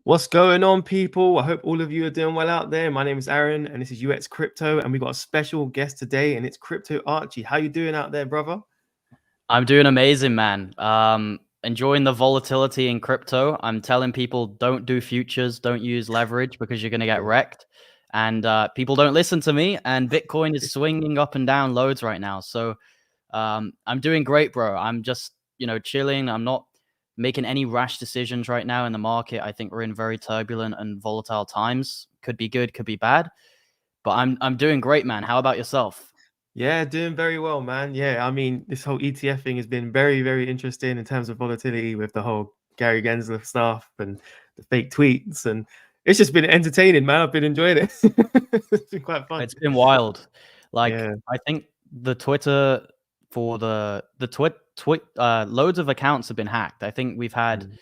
What's going on, people? I hope all of you are doing well out there. My name is Aaron, and this is UX Crypto, and we got a special guest today, and it's Crypto Archie. How you doing out there, brother? I'm doing amazing, man. Enjoying the volatility in crypto. I'm telling people don't do futures, don't use leverage because you're going to get wrecked. And people don't listen to me. And Bitcoin is swinging up and down loads right now. So I'm doing great, bro. I'm just chilling. I'm not making any rash decisions right now in the market. I think we're in very turbulent and volatile times. Could be good, could be bad. But I'm doing great, man. How about yourself? Yeah, doing very well, man. Yeah, I mean, this whole ETF thing has been very, very interesting in terms of volatility with the whole Gary Gensler stuff and the fake tweets, and it's just been entertaining, man. I've been enjoying it. It's been quite fun. It's been wild. Like, Yeah. I think the Twitter for the loads of accounts have been hacked. I think we've had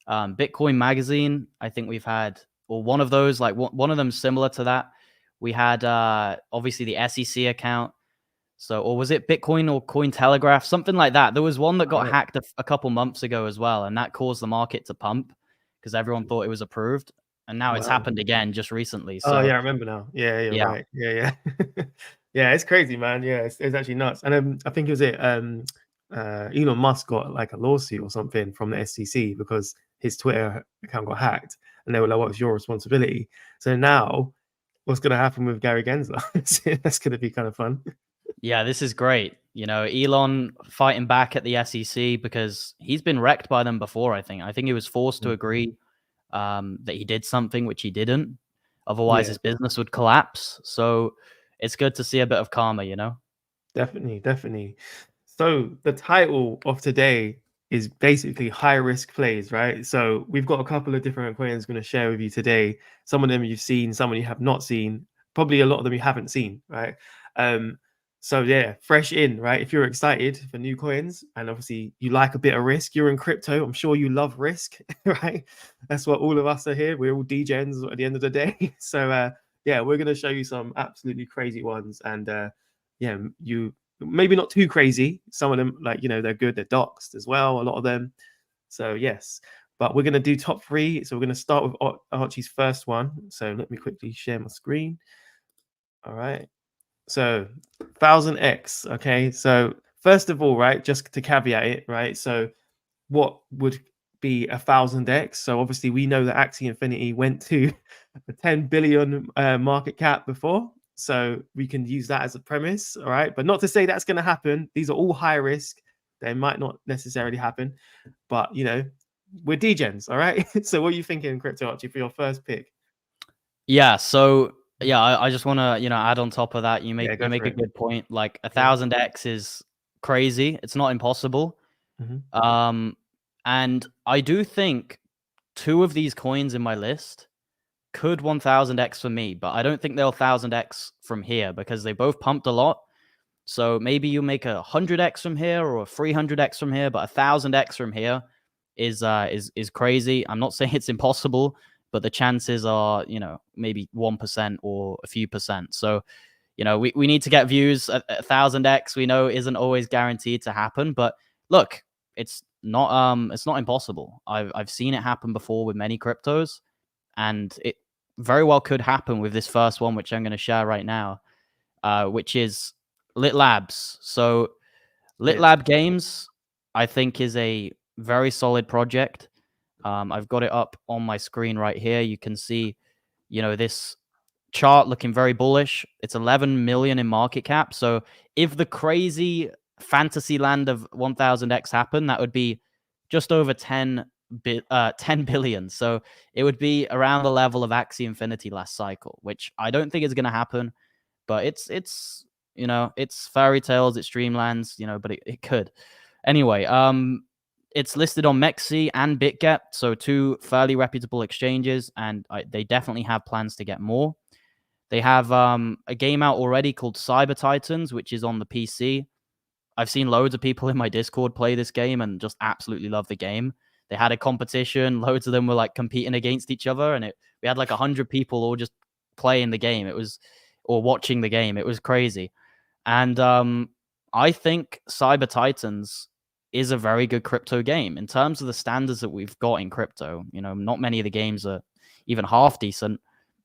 Bitcoin Magazine. I think we've had, or one of those, like one of them similar to that. We had obviously the SEC account. So, or was it Bitcoin or Cointelegraph? Something like that. There was one that got hacked a couple months ago as well, and that caused the market to pump because everyone thought it was approved. And now it's Wow. happened again just recently. Oh So yeah, I remember now. Yeah, you're yeah. right. Yeah, yeah. Yeah, it's crazy, man. Yeah, it's actually nuts. And I think it was Elon Musk got like a lawsuit or something from the SEC because his Twitter account got hacked, and they were like, "What's your responsibility?" So now, what's going to happen with Gary Gensler? That's going to be kind of fun. Yeah, this is great. Elon fighting back at the SEC because he's been wrecked by them before, I think. I think he was forced to agree that he did something which he didn't. Otherwise, Yeah, his business would collapse. So it's good to see a bit of karma. definitely, definitely. So the title of today is basically high risk plays, right? So we've got a couple of different coins going to share with you today. Some of them you've seen, some of you have not seen, probably a lot of them you haven't seen, right? Um, so yeah, fresh in, right? If you're excited for new coins and obviously you like a bit of risk, you're in crypto. I'm sure you love risk, right? That's what all of us are here. We're all DGens at the end of the day. So yeah, we're going to show you some absolutely crazy ones, and yeah, you maybe not too crazy. Some of them, like, they're good. They're doxed as well, a lot of them. So yes, but we're going to do top three. So we're going to start with Archie's first one. So let me quickly share my screen. All right. So 1000x. Okay. So first of all, right, just to caveat it, right. So what would be 1000x? So obviously we know that Axie Infinity went to a 10 billion market cap before. So we can use that as a premise, all right? But not to say that's going to happen. These are all high risk. They might not necessarily happen, but we're degens, all right? So what are you thinking, Crypto Archie, for your first pick? Yeah. So yeah, I just want to add on top of that. You Yeah, make you go make for a it. good point. Like Yeah. 1000x is crazy. It's not impossible. Mhm. And I do think two of these coins in my list could 1000x for me, but I don't think they'll 1000x from here because they both pumped a lot. So maybe you make 100x from here or 300x from here, but 1000x from here is crazy. I'm not saying it's impossible, but the chances are, maybe 1% or a few percent. So, we need to get views at 1000x. We know isn't always guaranteed to happen, but look, it's not impossible. I've seen it happen before with many cryptos, and it very well could happen with this first one, which I'm going to share right now, which is Lit Labs. So Lit Yeah. Lab Games, I think, is a very solid project. I've got it up on my screen right here. You can see, this chart looking very bullish. It's 11 million in market cap. So if the crazy fantasy land of 1000x happened, that would be just over 10 billion. So it would be around the level of Axie Infinity last cycle, which I don't think is going to happen. But it's fairy tales, it's dreamlands, but it could. Anyway, it's listed on Mexi and BitGet, so two fairly reputable exchanges, and they definitely have plans to get more. They have a game out already called Cyber Titans, which is on the PC. I've seen loads of people in my Discord play this game and just absolutely love the game. They had a competition. Loads of them were like competing against each other, and we had like 100 people all just playing the game. Or watching the game. It was crazy. And I think Cyber Titans is a very good crypto game in terms of the standards that we've got in crypto. Not many of the games are even half decent.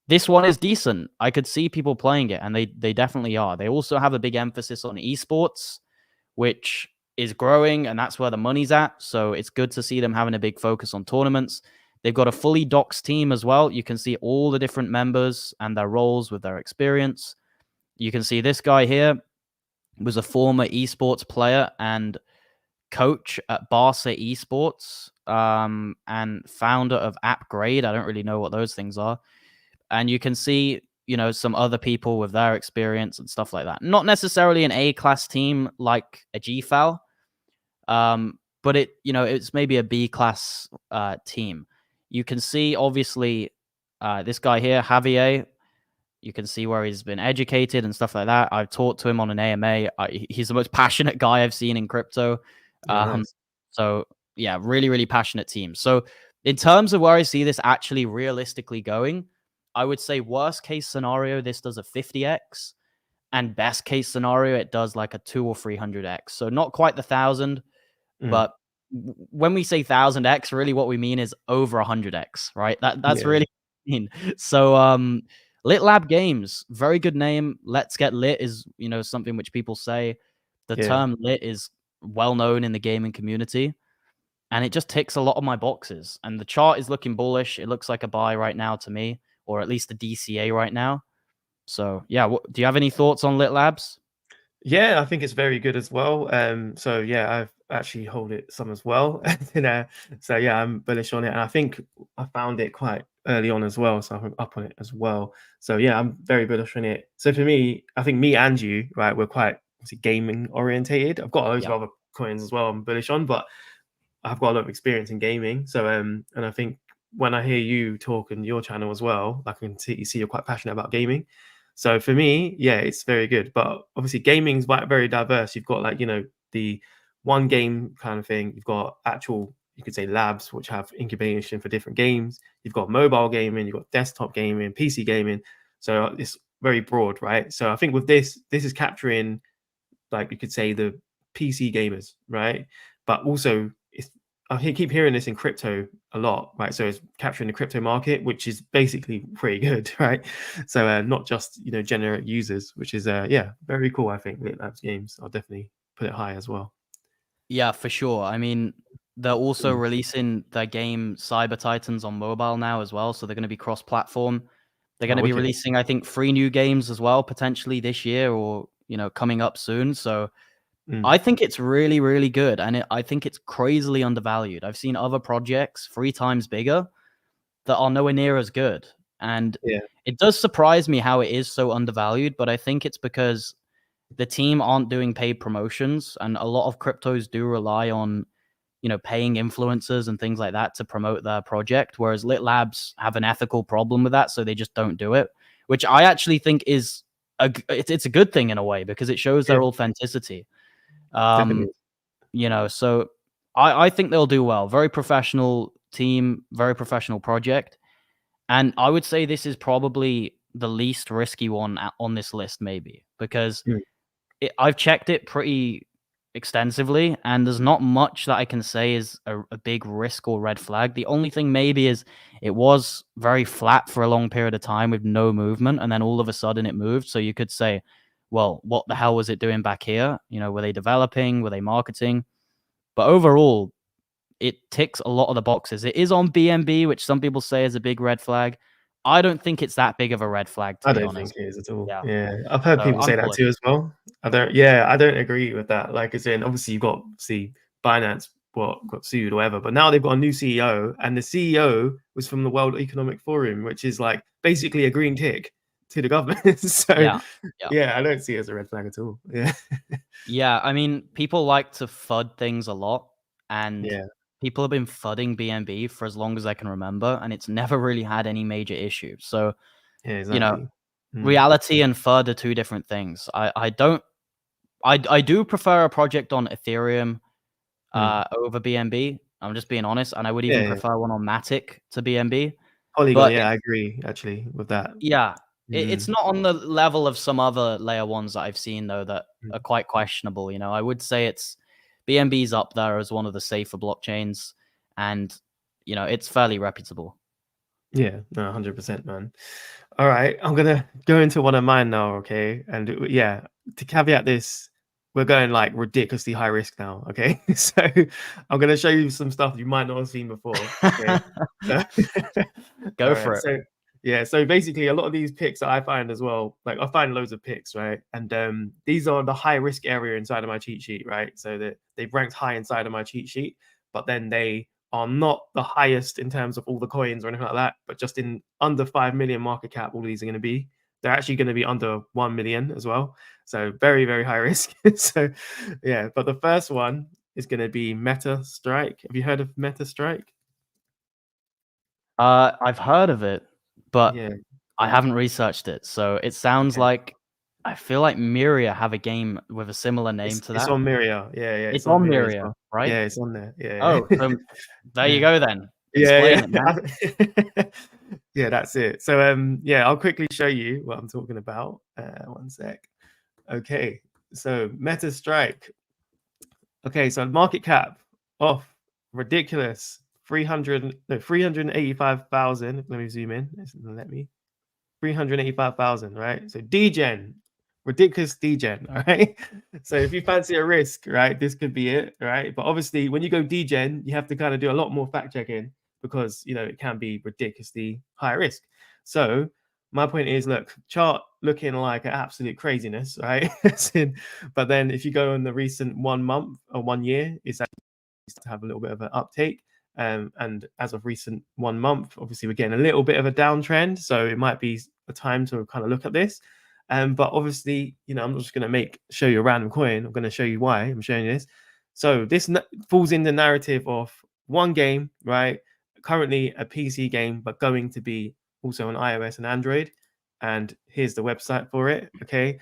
This one is decent. I could see people playing it, and they definitely are. They also have a big emphasis on esports, which is growing, and that's where the money's at. So it's good to see them having a big focus on tournaments. They've got a fully doxed team as well. You can see all the different members and their roles with their experience. You can see this guy here was a former esports player and coach at Barca Esports, and founder of Appgrade. I don't really know what those things are. And you can see, some other people with their experience and stuff like that. Not necessarily an A-class team like a GFAL, but it's maybe a B-class team. You can see, obviously, this guy here, Javier. You can see where he's been educated and stuff like that. I've talked to him on an AMA. He's the most passionate guy I've seen in crypto. Yeah, nice. So, yeah, really, really passionate team. So in terms of where I see this actually realistically going, I would say worst case scenario, this does a 50x. And best case scenario, it does like a 200 or 300x. So not quite the 1,000, but when we say 1,000x, really what we mean is over 100x, right? That's Yeah. really what we mean. So Lit Lab Games, very good name. Let's Get Lit is, something which people say. The term lit is well known in the gaming community, and it just ticks a lot of my boxes. And the chart is looking bullish. It looks like a buy right now to me, or at least a DCA right now. So yeah, do you have any thoughts on Lit Labs? Yeah, I think it's very good as well. So yeah, I've actually hold it some as well. So yeah, I'm bullish on it, and I think I found it quite early on as well, so I'm up on it as well. So yeah, I'm very bullish on it. So for me, I think me and you, right, we're quite obviously gaming orientated. I've got loads Yeah. of other coins as well I'm bullish on, but I've got a lot of experience in gaming. So and I think when I hear you talk in your channel as well, I can see you're quite passionate about gaming. So for me, yeah, it's very good. But obviously gaming's very diverse. You've got like, the one game kind of thing. You've got actual, you could say labs, which have incubation for different games. You've got mobile gaming, you've got desktop gaming, PC gaming. So it's very broad, right? So I think with this is capturing, like you could say, the PC gamers, right? But also I keep hearing this in crypto a lot, right? So it's capturing the crypto market, which is basically pretty good, right? So not just generic users, which is yeah, very cool. I think Lit Labs Games, I'll definitely put it high as well. Yeah, for sure. I mean, they're also releasing their game Cyber Titans on mobile now as well, so they're going to be cross-platform. They're going Oh, to be wicked. releasing, I think, 3 new games as well, potentially this year or coming up soon. So I think it's really, really good, and I think it's crazily undervalued. I've seen other projects 3 times bigger that are nowhere near as good, and Yeah, it does surprise me how it is so undervalued. But I think it's because the team aren't doing paid promotions, and a lot of cryptos do rely on paying influencers and things like that to promote their project, whereas Lit Labs have an ethical problem with that, so they just don't do it, which I actually think is it's a good thing in a way, because it shows yeah, their authenticity. definitely. So I think they'll do well. Very professional team, very professional project, and I would say this is probably the least risky one on this list, maybe, because I've checked it pretty extensively, and there's not much that I can say is a big risk or red flag. The only thing maybe is it was very flat for a long period of time with no movement, and then all of a sudden it moved. So you could say, well, what the hell was it doing back here? Were they developing? Were they marketing? But overall, it ticks a lot of the boxes. It is on BNB, which some people say is a big red flag. I don't think it's that big of a red flag, to I be don't think honest. it is at all. Yeah. Yeah, I've heard So people I'm say that bullish. too as well. I don't agree with that. Like, as in, obviously, you've got Binance, got sued or whatever, but now they've got a new CEO, and the CEO was from the World Economic Forum, which is like basically a green tick to the government. So, Yeah. Yeah. yeah, I don't see it as a red flag at all. Yeah, Yeah, I mean, people like to FUD things a lot, and yeah, people have been FUDding BNB for as long as I can remember, and it's never really had any major issues. So, yeah, you know, exactly. Mm, reality and FUD are 2 different things. I do prefer a project on Ethereum mm. over BNB. I'm just being honest, and I would Yeah, even yeah. prefer one on Matic to BNB. Polygon. But Yeah, I agree actually with that. yeah, it's Mm, not on the level of some other layer ones that I've seen though that mm. are quite questionable. I would say it's BNB's up there as one of the safer blockchains, and it's fairly reputable. Yeah, no, 100%, man. All right, I'm gonna go into one of mine now, okay? And yeah, to caveat this, we're going like ridiculously high risk now, okay? So I'm gonna show you some stuff you might not have seen before, okay? So, Go all for right, it. so yeah, so basically a lot of these picks that I find as well, like I find loads of picks, right? And these are the high risk area inside of my cheat sheet, right? So that they've ranked high inside of my cheat sheet, but then they are not the highest in terms of all the coins or anything like that, but just in under 5 million market cap, all these are going to be. They're actually going to be under 1 million as well. So very, very high risk. So yeah, but the first one is going to be Meta Strike. Have you heard of Meta Strike? I've heard of it, but Yeah. I haven't researched it. So it sounds Okay. like I feel like Miria have a game with a similar name to It's that. on Miria. Yeah, It's it's on on Miria as Miria, well. right? Yeah, it's on there. Yeah. Oh, so there you Yeah. go then. Yeah, Explain it, man. yeah. Yeah, that's it. So yeah, I'll quickly show you what I'm talking about. One sec. Okay, so Meta Strike. Okay, so market cap off ridiculous 385,000. Let me zoom in. Let me 385,000, right? So degen, ridiculous degen, all right? So if you fancy a risk, right, this could be it, right? But obviously, when you go degen, you have to kind of do a lot more fact checking because it can be ridiculously high risk. So my point is, look, chart looking like an absolute craziness, right? But then if you go on the recent 1 month or 1 year, it's actually to have a little bit of an uptake. And as of recent 1 month, obviously we're getting a little bit of a downtrend, so it might be a time to kind of look at this. But obviously, I'm not just going to show you a random coin. I'm going to show you why I'm showing you this. So this falls in the narrative of one game, right? Currently a PC game, but going to be also on iOS and Android. And here's the website for it. Okay.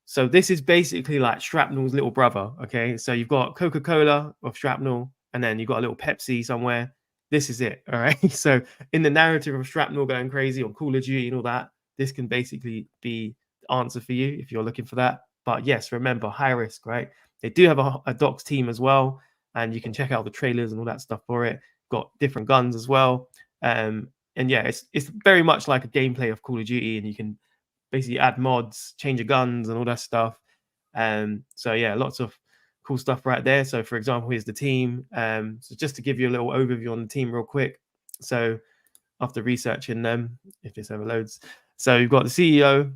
So this is basically like Shrapnel's little brother. Okay. So you've got Coca-Cola of Shrapnel, and then you've got a little Pepsi somewhere. This is it. All right. So in the narrative of Shrapnel going crazy on Call of Duty and all that, this can basically be the answer for you if you're looking for that. But yes, remember, high risk, right? They do have a docs team as well, and you can check out the trailers and all that stuff for it. Got different guns as well. And yeah, it's very much like a gameplay of Call of Duty, and you can basically add mods, change your guns, and all that stuff. So yeah, lots of cool stuff right there. So for example, here's the team. So just to give you a little overview on the team real quick. So after researching them, if this ever loads, so you've got the CEO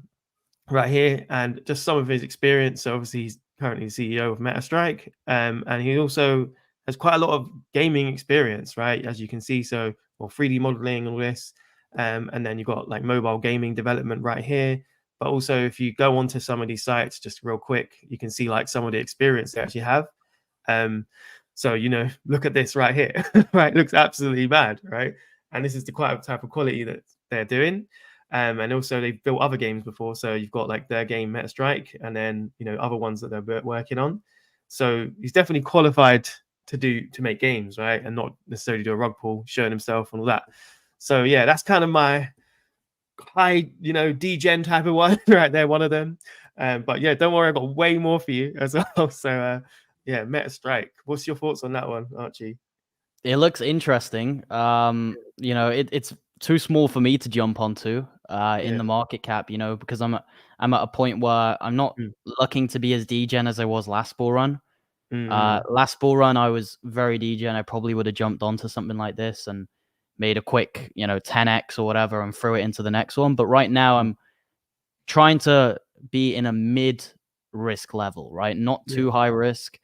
right here and just some of his experience. So obviously he's currently the CEO of MetaStrike, and he also has quite a lot of gaming experience, right? As you can see, so 3D modeling and all this, and then you've got like mobile gaming development right here. But also, if you go onto some of these sites, just real quick, you can see like some of the experience they actually have. So look at this right here, right? Looks absolutely mad, right? And this is the type of quality that they're doing. And also they've built other games before, so you've got like their game Meta Strike, and then other ones that they're working on. So he's definitely qualified to make games, right, and not necessarily do a rug pull, showing himself and all that. So yeah, that's kind of my high, degen type of one right there, one of them. But yeah, don't worry, I've got way more for you as well. So yeah, Meta Strike. What's your thoughts on that one, Archie? It looks interesting. It's too small for me to jump onto in Yeah. the market cap, because I'm at a point where I'm not Mm. looking to be as degen as I was last bull run. Mm. Last bull run, I was very degen. I probably would have jumped onto something like this and made a quick, 10x or whatever and threw it into the next one. But right now, I'm trying to be in a mid risk level, right? Not too high risk,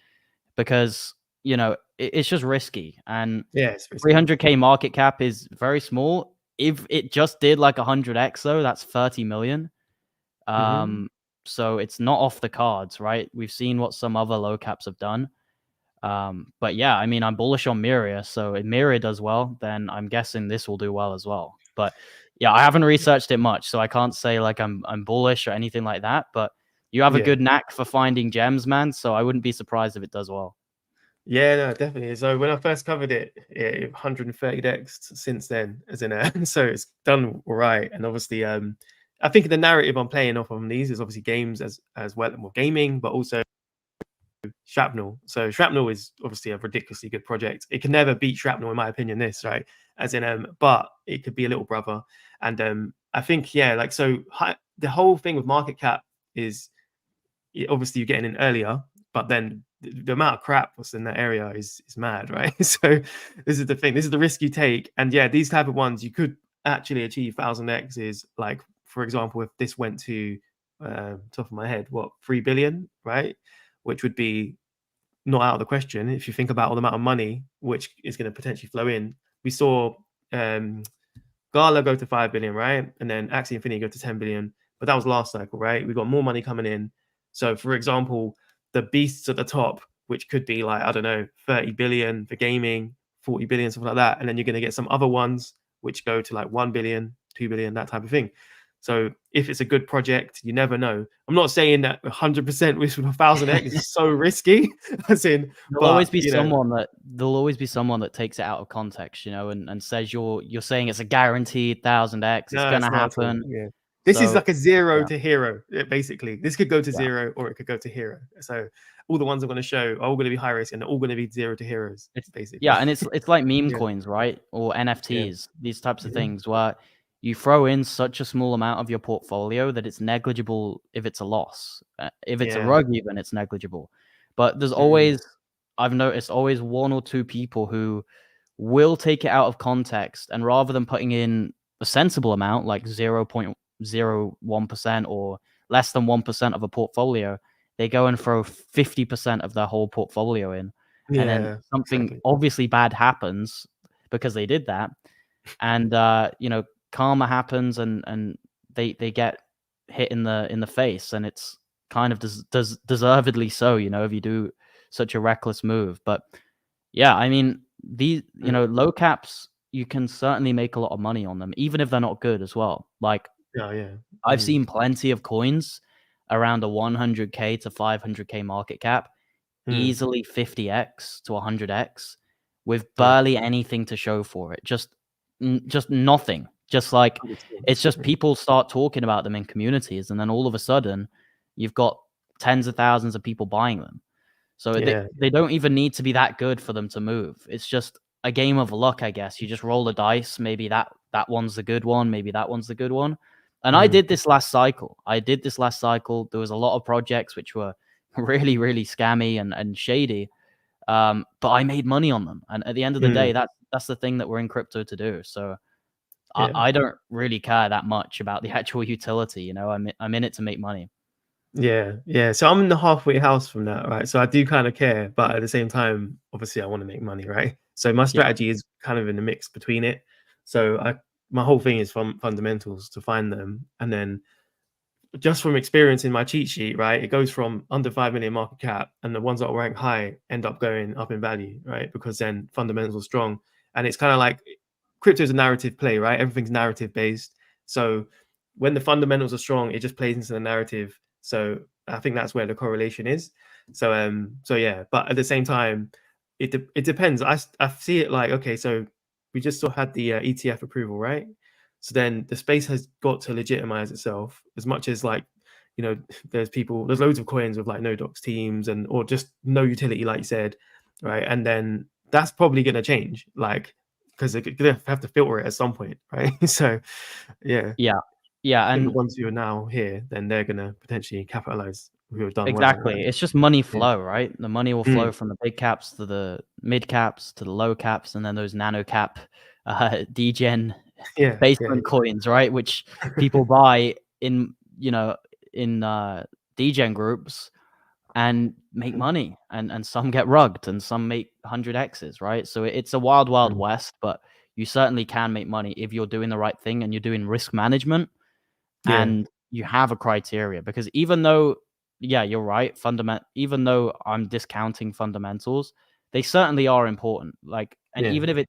because it's just risky. And Yeah, it's 300k market cap is very small. If it just did like 100x though, that's 30 million. Mm-hmm. So it's not off the cards, right? We've seen what some other low caps have done. But yeah, I mean, I'm bullish on Miria. So if Miria does well, then I'm guessing this will do well as well. But yeah, I haven't researched it much, so I can't say like I'm bullish or anything like that. But you have a Yeah. good knack for finding gems, man. So I wouldn't be surprised if it does well. Yeah, no, definitely. So when I first covered it, 130 decks since then, as in so it's done all right. And obviously, I think the narrative I'm playing off on these is obviously games as well, more gaming, but also Shrapnel. So Shrapnel is obviously a ridiculously good project. It can never beat Shrapnel, in my opinion. This right, as in but it could be a little brother. And I think like so the whole thing with market cap is obviously you're getting in earlier, but then the amount of crap what's in that area is mad, right? So this is the thing. This is the risk you take, and these type of ones you could actually achieve 1000x's. Like for example, if this went to top of my head, what 3 billion, right? Which would be not out of the question if you think about all the amount of money which is going to potentially flow in. We saw Gala go to 5 billion, right? And then Axie Infinity go to 10 billion. But that was last cycle, right? We got more money coming in. So, for example, the beasts at the top, which could be like, I don't know, 30 billion for gaming, 40 billion, something like that. And then you're going to get some other ones which go to like 1 billion, 2 billion, that type of thing. So if it's a good project, you never know. I'm not saying that 100% with 1000x is so risky. As in, there'll always be someone that takes it out of context, and says you're saying it's a guaranteed 1000x. It's gonna happen. Yeah. This is like a zero to hero, basically. This could go to zero or it could go to hero. So all the ones I'm going to show are all going to be high risk and they're all going to be 0 to heroes. It's basically. Yeah, and it's like meme coins, right? Or NFTs, these types of things where you throw in such a small amount of your portfolio that it's negligible if it's a loss. If it's a rug even, it's negligible. But there's always, I've noticed, always one or two people who will take it out of context, and rather than putting in a sensible amount like 0.01% or less than 1% of a portfolio, they go and throw 50% of their whole portfolio in. And then something obviously bad happens because they did that. And karma happens and they get hit in the face, and it's kind of deservedly so, if you do such a reckless move. But yeah, I mean, these low caps, you can certainly make a lot of money on them, even if they're not good as well. Like I've seen plenty of coins around a 100k to 500k market cap, easily 50x to 100x with barely anything to show for it. Just nothing. Just like it's just people start talking about them in communities, and then all of a sudden you've got tens of thousands of people buying them. So they don't even need to be that good for them to move. It's just a game of luck, I guess. You just roll the dice. Maybe that one's the good one. Maybe that one's the good one. And I did this last cycle. There was a lot of projects which were really, really scammy and shady. But I made money on them. And at the end of the day, that's the thing that we're in crypto to do. So I don't really care that much about the actual utility. I'm in it to make money. Yeah. So I'm in the halfway house from that, right? So I do kind of care, but at the same time, obviously I want to make money, right? So my strategy is kind of in the mix between it. So my whole thing is from fundamentals to find them, and then just from experience in my cheat sheet, right, it goes from under 5 million market cap, and the ones that rank high end up going up in value, right? Because then fundamentals are strong, and it's kind of like crypto is a narrative play, right? Everything's narrative based. So when the fundamentals are strong, it just plays into the narrative. So I think that's where the correlation is. So yeah, but at the same time, it depends. I see it like, okay, so we just still had the ETF approval, right? So then the space has got to legitimize itself as much as like, there's loads of coins with like no docs teams or just no utility, like you said, right? And then that's probably going to change, like, because they're going to have to filter it at some point, right? So yeah. And the ones who are now here, then they're going to potentially capitalize who have done exactly. well. It's just money flow, right? The money will flow from the big caps to the mid caps to the low caps, and then those nano cap degen basement coins, right? Which people buy in degen groups and make money, and some get rugged and some make 100x's, right? So it's a wild west, but you certainly can make money if you're doing the right thing and you're doing risk management and you have a criteria. Because even though you're right, even though I'm discounting fundamentals, they certainly are important. Like, and even if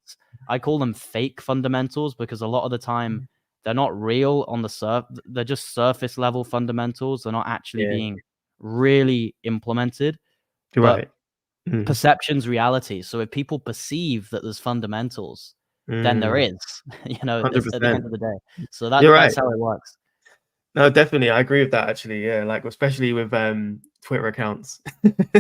I call them fake fundamentals, because a lot of the time they're not real on the they're just surface level fundamentals. They're not actually being really implemented. You're right. Perception's reality. So if people perceive that there's fundamentals, then there is, at the end of the day. So that's how it works. No, definitely, I agree with that. Actually, yeah, like especially with Twitter accounts,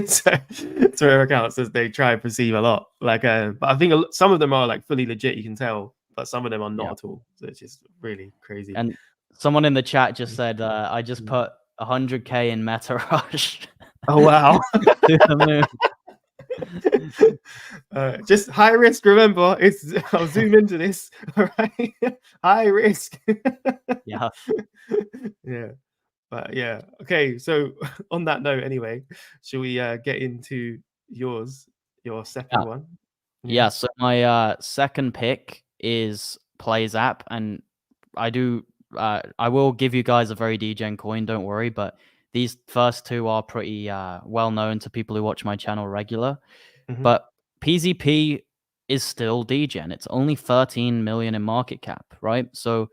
so, Twitter accounts as they try and perceive a lot. Like, but I think some of them are like fully legit. You can tell, but some of them are Yeah. not at all. So it's just really crazy. And someone in the chat just said, I just put 100K in Meta Rush Oh wow. to the moon. Just high risk. Remember, it's I'll zoom into this. All right, high risk. Yeah. Yeah, but yeah. Okay, so on that note, anyway, shall we get into your second Yeah. one? Yeah. So my second pick is Plays app, and I will give you guys a very degen coin, don't worry, but these first two are pretty well known to people who watch my channel regular. Mhm. But PZP is still degen. It's only 13 million in market cap, right? So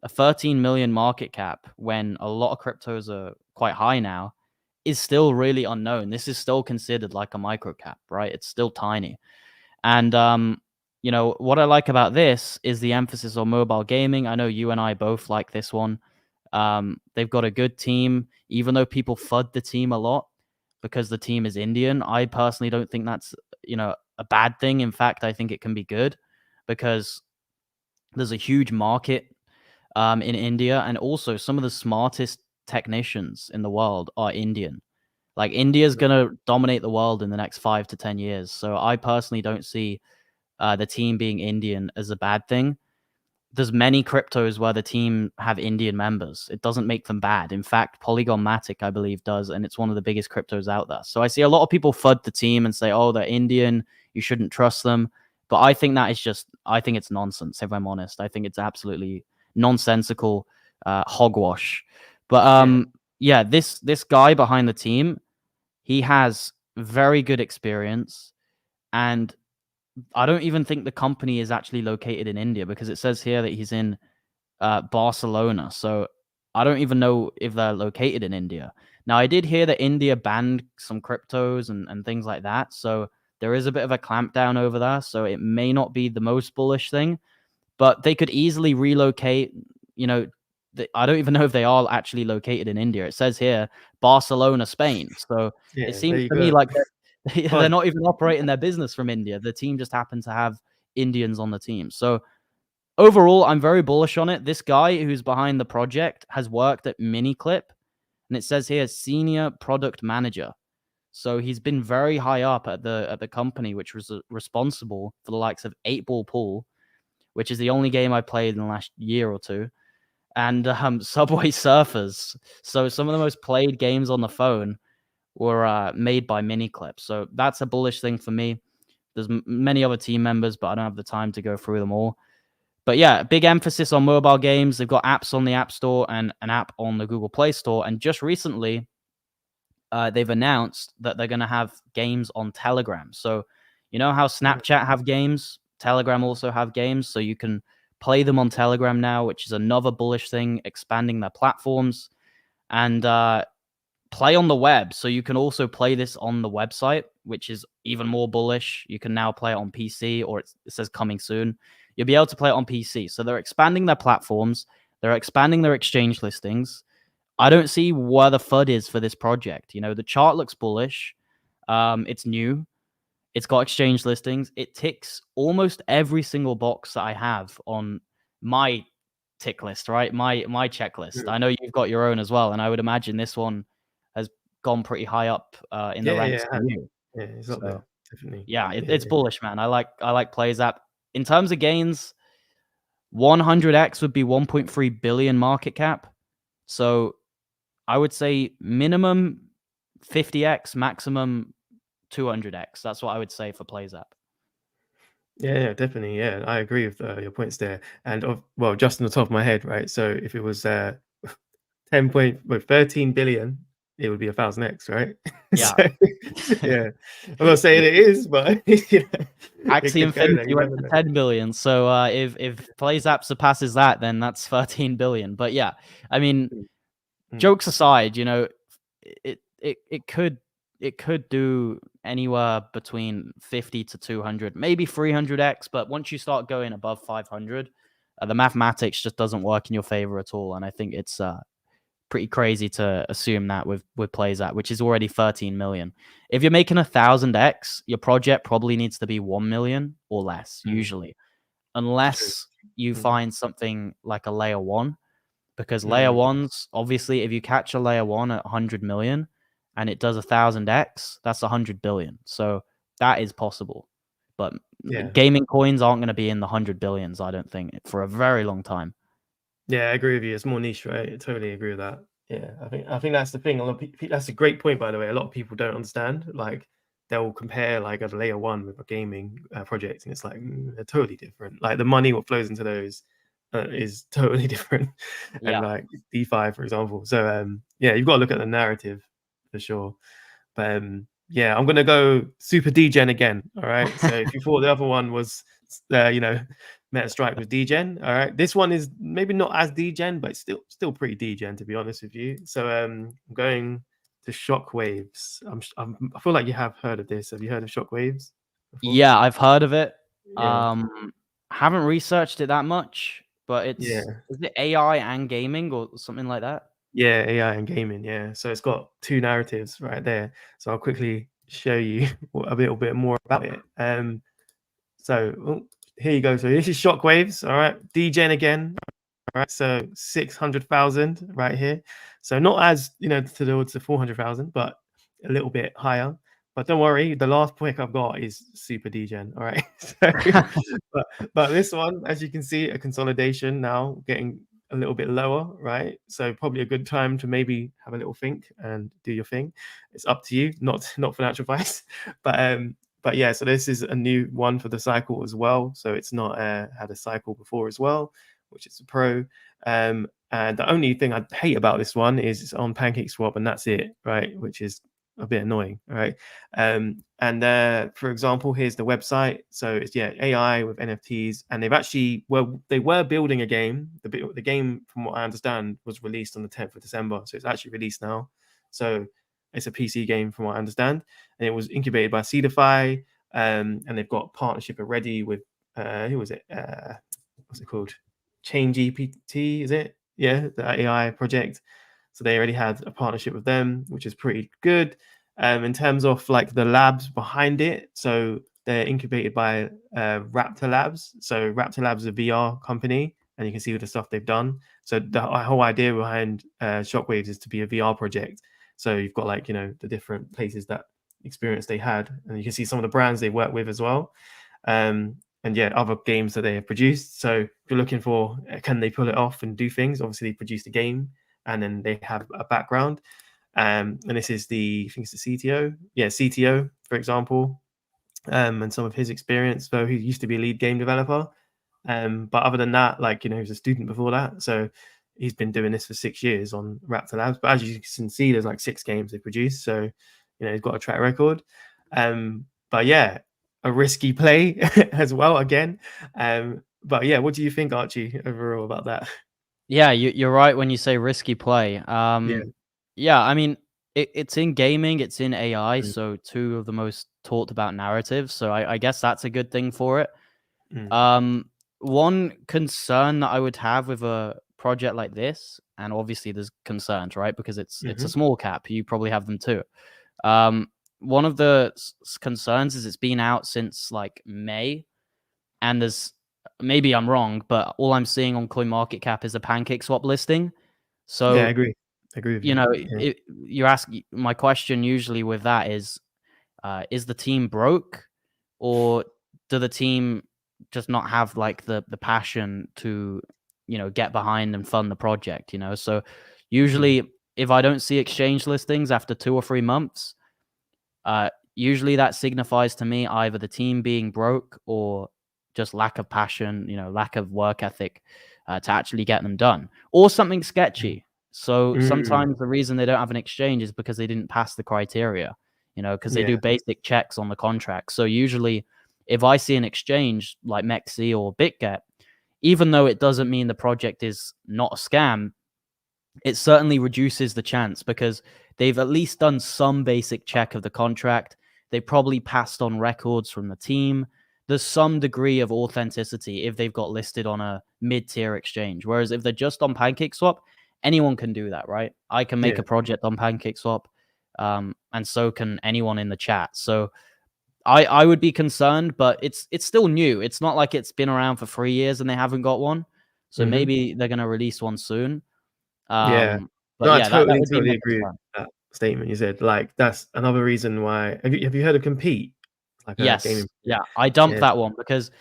a 13 million market cap when a lot of cryptos are quite high now is still really unknown. This is still considered like a micro cap, right? It's still tiny. And you know, what I like about this is the emphasis on mobile gaming. I know you and I both like this one. They've got a good team, even though people FUD the team a lot because the team is Indian. I personally don't think that's, you know, a bad thing. In fact, I think it can be good because there's a huge market in India, and also some of the smartest technicians in the world are Indian. Like India's gonna dominate the world in the next 5 to 10 years. So I personally don't see the team being Indian as a bad thing. There's many cryptos where the team have Indian members. It doesn't make them bad. In fact, Polygon Matic, I believe, does, and it's one of the biggest cryptos out there. So I see a lot of people FUD the team and say, oh, they're Indian, you shouldn't trust them. But I think that is just, I think it's nonsense, if I'm honest. I think it's absolutely nonsensical hogwash. But yeah, this guy behind the team, he has very good experience, and I don't even think the company is actually located in India because it says here that he's in Barcelona. So I don't even know if they're located in India. Now, I did hear that India banned some cryptos and things like that. So there is a bit of a clampdown over there. So it may not be the most bullish thing, but they could easily relocate. You know, I don't even know if they are actually located in India. It says here Barcelona, Spain. So it Yeah, there seems you to me go. like they're Fun. not even operating their business from India. The team just happened to have Indians on the team. So overall, I'm very bullish on it. This guy who's behind the project has worked at Miniclip, and it says here senior product manager. So he's been very high up at the company, which was responsible for the likes of 8 Ball Pool, which is the only game I played in the last year or two, and Subway Surfers. So some of the most played games on the phone were made by Miniclip. So that's a bullish thing for me. There's many other team members, but I don't have the time to go through them all. But yeah, big emphasis on mobile games. They've got apps on the App Store and an app on the Google Play Store. And just recently, they've announced that they're going to have games on Telegram. So you know how Snapchat have games? Telegram also have games. So you can play them on Telegram now, which is another bullish thing, expanding their platforms. And play on the web. So you can also play this on the website, which is even more bullish. You can now play it on PC, or it says coming soon. You'll be able to play it on PC. So they're expanding their platforms. They're expanding their exchange listings. I don't see where the FUD is for this project. You know, the chart looks bullish. It's new. It's got exchange listings. It ticks almost every single box that I have on my tick list, right? My checklist. I know you've got your own as well, and I would imagine this one has gone pretty high up in the Yeah, ranks yeah, for you. yeah. It's up So there, definitely. yeah, Yeah, it's bullish, man. I like Plays app. In terms of gains, 100x would be 1.3 billion market cap. So I would say minimum 50x, maximum 200x. That's what I would say for Plays app. yeah, definitely. Yeah, I agree with your points there. And well, just on the top of my head, right? So if it was 13 billion, it would be 1000x, right? Yeah. So yeah, I'm not saying it is, but you know, it Axie could go there. Infinity You went never to know. 10 billion. So if Plays app surpasses that, then that's 13 billion. But yeah, I mean, Mm. jokes aside, you know, it could do anywhere between 50 to 200, maybe 300x. But once you start going above 500, the mathematics just doesn't work in your favor at all. And I think pretty crazy to assume that with plays at, which is already 13 million. If you're making 1,000x, your project probably needs to be 1 million or less, usually, unless you find something like a layer one, because layer ones, obviously, if you catch a layer one at 100 million and it does 1,000x, that's 100 billion. So that is possible. But gaming coins aren't going to be in the 100 billions, I don't think, for a very long time. Yeah, I agree with you. It's more niche, right? I totally agree with that. Yeah, I think that's the thing. A lot of people, that's a great point, by the way. A lot of people don't understand. Like, they'll compare like a layer one with a gaming project, and it's like they're totally different. Like, the money what flows into those is totally different. And like DeFi, for example. So yeah, you've got to look at the narrative for sure. But yeah, I'm gonna go super degen again. All right. So if you thought the other one was you know, Meta Strike with degen, all right, this one is maybe not as degen, but it's still pretty degen, to be honest with you. So I'm going to Shockwaves. I feel like you have heard of this. Have you heard of Shockwaves before? Yeah, I've heard of it. Yeah. Haven't researched it that much, but Yeah. is it AI and gaming or something like that? Yeah, AI and gaming. Yeah. So it's got two narratives right there. So I'll quickly show you a little bit more about it. So here you go. So this is Shockwaves. All right. Degen again. All right. So 600,000 right here. So not as, towards the 400,000, but a little bit higher. But don't worry, the last pick I've got is super degen. All right. So, but this one, as you can see, a consolidation now getting a little bit lower, right? So probably a good time to maybe have a little think and do your thing. It's up to you, not financial advice. But yeah, so this is a new one for the cycle as well. So it's not had a cycle before as well, which is a pro. And the only thing I hate about this one is it's on PancakeSwap, and that's it, right? Which is a bit annoying, right? And for example, here's the website. So it's AI with NFTs, and they were building a game. The game, from what I understand, was released on the 10th of December, so it's actually released now. So it's a PC game, from what I understand, and it was incubated by Seedify, and they've got a partnership already with who was it? What's it called? Chain GPT, is it? Yeah, the AI project. So they already had a partnership with them, which is pretty good. In terms of like the labs behind it, so they're incubated by Raptor Labs. So Raptor Labs is a VR company, and you can see the stuff they've done. So the whole idea behind Shockwaves is to be a VR project. So you've got like, the different places that experience they had, and you can see some of the brands they work with as well. And yeah, other games that they have produced. So if you're looking for, can they pull it off and do things? Obviously, they produced a game, and then they have a background. And this is I think it's the CTO. Yeah, CTO, for example, and some of his experience, though he used to be a lead game developer. But other than that, like, he was a student before that. So he's been doing this for 6 years on Raptor Labs. But as you can see, there's like 6 games they produced. So, he's got a track record. But yeah, a risky play as well again. But yeah, what do you think, Archie, overall about that? Yeah, you're right when you say risky play. Yeah, I mean, it's in gaming, it's in AI, so two of the most talked about narratives. So I guess that's a good thing for it. One concern that I would have with a project like this, and obviously there's concerns, right? Because it's a small cap. You probably have them too. One of the concerns is it's been out since like May, and there's, maybe I'm wrong, but all I'm seeing on CoinMarketCap is a PancakeSwap listing. So Yeah, I agree with you. You ask, my question usually with that is the team broke, or do the team just not have like the passion to, get behind and fund the project? So usually if I don't see exchange listings after 2 or 3 months, usually that signifies to me either the team being broke or just lack of passion, lack of work ethic to actually get them done, or something sketchy. So sometimes the reason they don't have an exchange is because they didn't pass the criteria, because they do basic checks on the contract. So usually if I see an exchange like Mexi or BitGet, even though it doesn't mean the project is not a scam, it certainly reduces the chance because they've at least done some basic check of the contract. They probably passed on records from the team. There's some degree of authenticity if they've got listed on a mid-tier exchange. Whereas if they're just on PancakeSwap, anyone can do that, right? I can make Yeah. a project on PancakeSwap, and so can anyone in the chat. So I would be concerned, but it's still new. It's not like it's been around for 3 years and they haven't got one. So maybe they're gonna release one soon. Yeah. But No, I yeah, that totally, would be my totally agree with concern. that statement you said. Like, that's another reason why. Have you heard of Compete? Like a Yes. gaming. Yeah, I dumped Yeah. that one because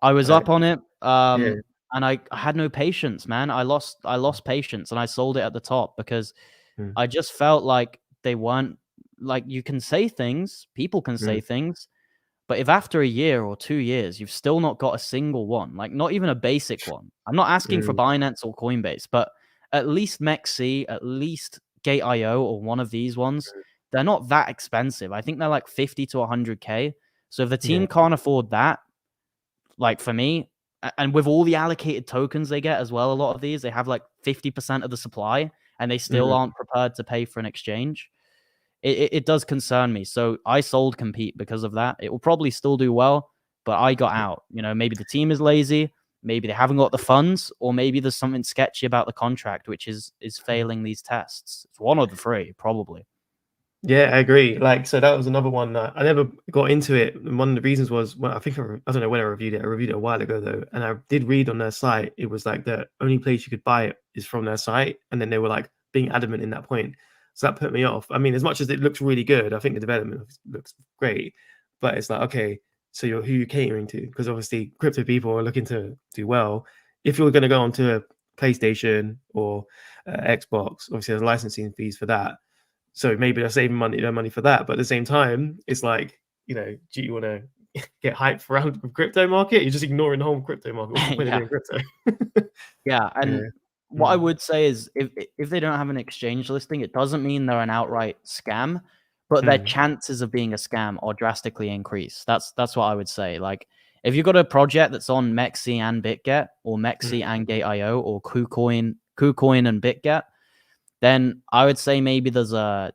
I was Like, up on it, yeah. and I had no patience, man. I lost patience, and I sold it at the top because Mm, I just felt like they weren't like, you can say things, people can mm, say things, but if after a year or 2 years you've still not got a single one, like not even a basic one, I'm not asking for mm, Binance or Coinbase, but at least MEXC, at least Gate.io or one of these ones, they're not that expensive. I think they're like 50 to 100K. So if the yeah. team can't afford that, like for me, and with all the allocated tokens they get as well, a lot of these, they have like 50% of the supply and they still Mm, aren't prepared to pay for an exchange. It does concern me. So I sold Compete because of that. It will probably still do well, but I got out. You know, maybe the team is lazy, maybe they haven't got the funds, or maybe there's something sketchy about the contract which is failing these tests. It's one of the three, probably. yeah, I agree. Like, so that was another one that I never got into it. And one of the reasons was, well, I think I don't know when I reviewed it. I reviewed it a while ago though, and I did read on their site. It was like the only place you could buy it is from their site, and then they were like being adamant in that point. So that put me off. I mean, as much as it looks really good, I think the development looks great, but it's like, okay, so who you catering to? Because obviously, crypto people are looking to do well. If you're going to go onto a PlayStation or Xbox, obviously there's licensing fees for that, so maybe they're saving money, money for that. But at the same time, it's like, do you want to get hyped around the crypto market? You're just ignoring the whole crypto market. What's the point of Yeah. doing crypto? Yeah, Yeah. and what I Mm, would say is if they don't have an exchange listing, it doesn't mean they're an outright scam, but their mm, chances of being a scam are drastically increased. That's what I would say. Like if you've got a project that's on MEXC and BitGet, or mm, MEXC and Gate.io, or KuCoin and BitGet, then I would say maybe there's a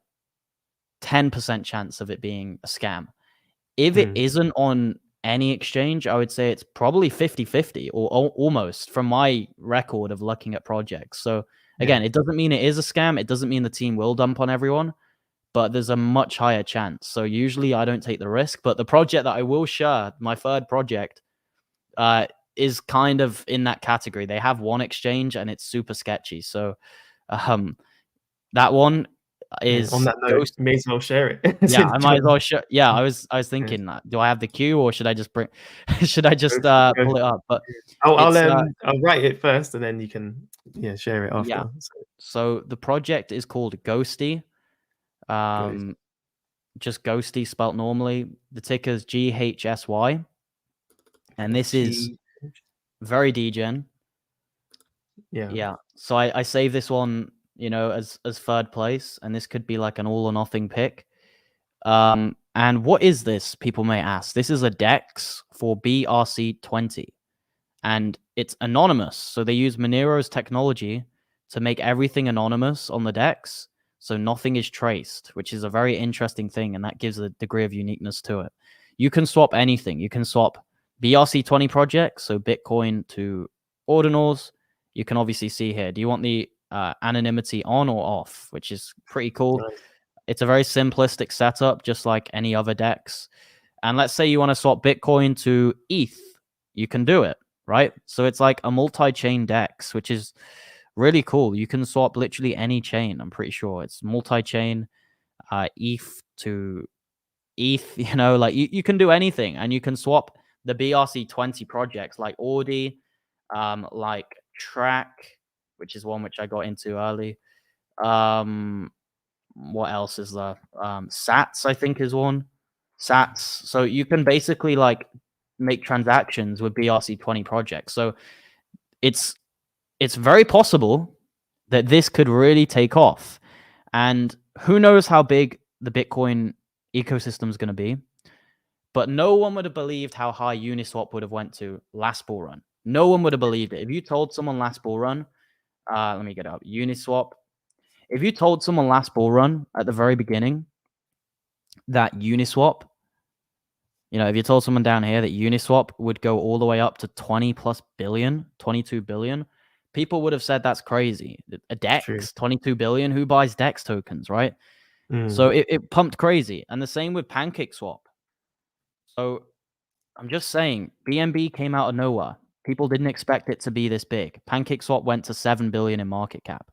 10% chance of it being a scam. If it mm. isn't on any exchange, I would say it's probably 50-50 or almost, from my record of looking at projects. So Yeah. again, it doesn't mean it is a scam. It doesn't mean the team will dump on everyone, but there's a much higher chance. So usually I don't take the risk, but the project that I will share, my third project, is kind of in that category. They have one exchange and it's super sketchy. So that one Yeah. On is that note, Ghost. you may as well share it. Yeah, I might as well yeah, Yeah. I was Yeah. thinking that. Do I have the queue or should I just bring should I Go just for it, go pull it for it. up? But Yeah. it's I'll write it first, and then you can share it yeah. after. So So the project is called Ghosty. goes. Um just Ghosty spelt normally. The ticker's GHSY. And this is G. very degen. Yeah. Yeah. So I save this one, as third place, and this could be like an all or nothing pick. And what is this? People may ask. This is a DEX for BRC20, and it's anonymous. So they use Monero's technology to make everything anonymous on the DEX, so nothing is traced, which is a very interesting thing, and that gives a degree of uniqueness to it. You can swap anything. You can swap BRC20 projects, so Bitcoin to ordinals. You can obviously see here. Do you want the anonymity on or off? Which is pretty cool. Nice. It's a very simplistic setup, just like any other DEX. And let's say you want to swap Bitcoin to ETH, you can do it, right? So it's like a multi-chain DEX, which is really cool. You can swap literally any chain. I'm pretty sure it's multi-chain, ETH to ETH. Like you can do anything, and you can swap the BRC20 projects like Audi, like Track, which is one which I got into early. What else is there? Sats, I think, is one. Sats. So you can basically like make transactions with BRC20 projects. So it's very possible that this could really take off. And who knows how big the Bitcoin ecosystem is going to be. But no one would have believed how high Uniswap would have went to last bull run. No one would have believed it. If you told someone last bull run, let me get it up. Uniswap. If you told someone last bull run at the very beginning that Uniswap, if you told someone down here that Uniswap would go all the way up to 20 plus billion, 22 billion, people would have said that's crazy. A True. DEX, 22 billion. Who buys DEX tokens, right? Mm. So it pumped crazy. And the same with PancakeSwap. So I'm just saying, BNB came out of nowhere. People didn't expect it to be this big. PancakeSwap went to 7 billion in market cap.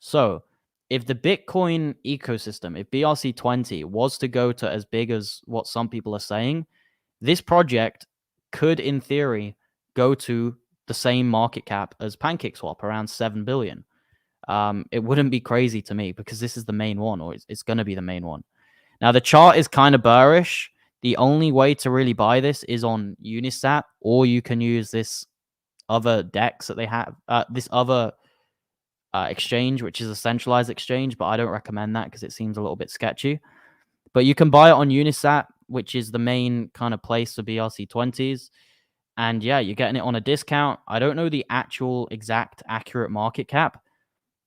So if the Bitcoin ecosystem, if BRC20 was to go to as big as what some people are saying, this project could, in theory, go to the same market cap as PancakeSwap, around 7 billion. It wouldn't be crazy to me because this is the main one, or it's going to be the main one. Now, the chart is kind of bearish. The only way to really buy this is on Unisat, or you can use this other DEX that they have, this other exchange, which is a centralized exchange, but I don't recommend that because it seems a little bit sketchy. But you can buy it on Unisat, which is the main kind of place for BRC20s. And yeah, you're getting it on a discount. I don't know the actual exact accurate market cap,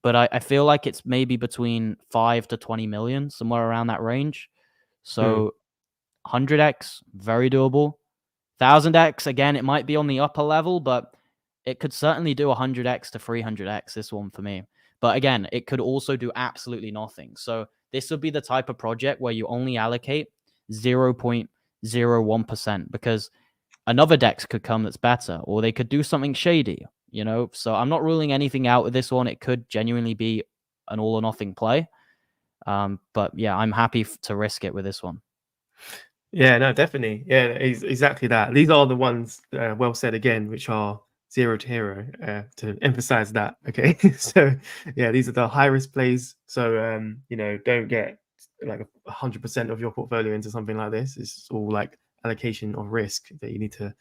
but I feel like it's maybe between 5 to 20 million, somewhere around that range. So 100x, very doable. 1000x, again, it might be on the upper level, but it could certainly do 100x to 300x, this one for me. But again, it could also do absolutely nothing. So this would be the type of project where you only allocate 0.01% because another DEX could come that's better, or they could do something shady, you know? So I'm not ruling anything out with this one. It could genuinely be an all or nothing play. But yeah, I'm happy to risk it with this one. Yeah, no, definitely. Yeah, exactly that. These are the ones, well said again, which are 0 to hero, to emphasize that. Okay. So yeah, these are the high risk plays. So you know, don't get like 100% of your portfolio into something like this. It's all like allocation of risk that you need to,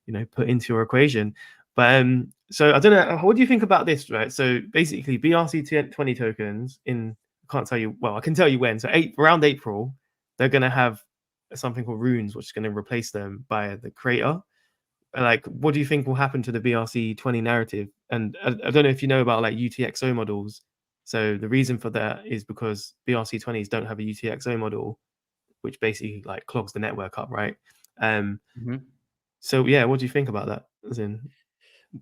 you know, put into your equation. But so I don't know, what do you think about this, right? So basically BRC20 tokens in, I can't tell you, well, I can tell you when. So around April, they're gonna have something called runes, which is going to replace them by the creator. Like, what do you think will happen to the BRC20 narrative? And I don't know if you know about like UTXO models. So the reason for that is because BRC20s don't have a UTXO model, which basically like clogs the network up, right? So yeah, what do you think about that? As in,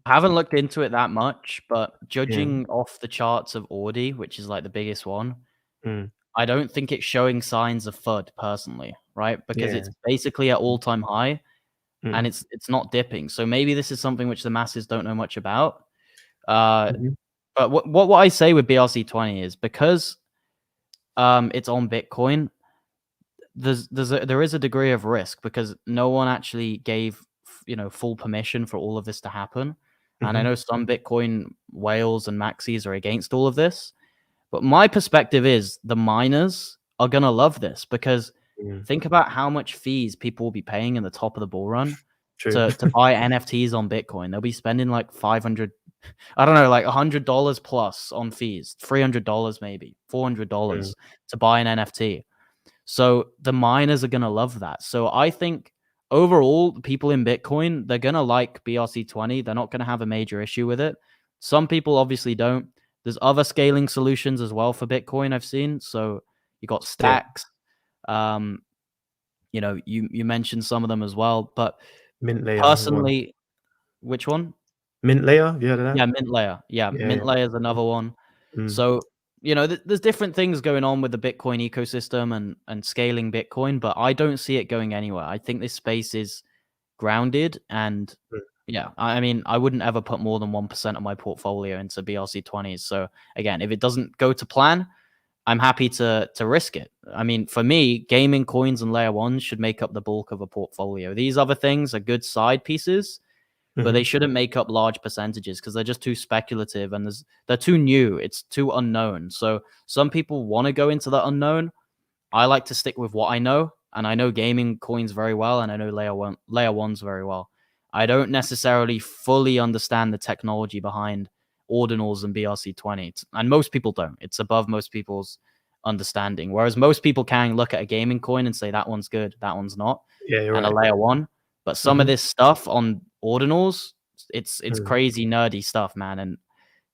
I haven't looked into it that much, but yeah, judging off the charts of Audi, which is like the biggest one, mm, I don't think it's showing signs of FUD personally, right? Because yeah, it's basically at all-time high and mm, it's not dipping. So maybe this is something which the masses don't know much about. But what I say with BRC20 is because it's on Bitcoin, there is a degree of risk because no one actually gave full permission for all of this to happen. And I know some Bitcoin whales and maxis are against all of this. But my perspective is the miners are going to love this because think about how much fees people will be paying in the top of the bull run true. to buy NFTs on Bitcoin. They'll be spending like 500, I don't know, like $100 plus on fees, $300 maybe, $400 to buy an NFT. So the miners are going to love that. So I think overall, people in Bitcoin, they're going to like BRC20. They're not going to have a major issue with it. Some people obviously don't. There's other scaling solutions as well for Bitcoin I've seen. So you got Yeah, stacks. You mentioned some of them as well. But mint layer is one. personally, which one? Mint layer, have you heard of that? Yeah, Mint Layer. Yeah, Yeah, Mint Layer is another one. mm, So, there's different things going on with the Bitcoin ecosystem and scaling Bitcoin, but I don't see it going anywhere. I think this space is grounded and mm, yeah, I mean, I wouldn't ever put more than 1% of my portfolio into BRC20s. So again, if it doesn't go to plan, I'm happy to risk it. I mean, for me, gaming coins and layer ones should make up the bulk of a portfolio. These other things are good side pieces, but they shouldn't make up large percentages because they're just too speculative and they're too new. It's too unknown. So some people want to go into the unknown. I like to stick with what I know, and I know gaming coins very well, and I know layer ones very well. I don't necessarily fully understand the technology behind ordinals and BRC20, and most people don't. It's above most people's understanding. Whereas most people can look at a gaming coin and say that one's good, that one's not, yeah, you're and a right. layer one. But some of this stuff on ordinals, it's Mm. crazy nerdy stuff, man,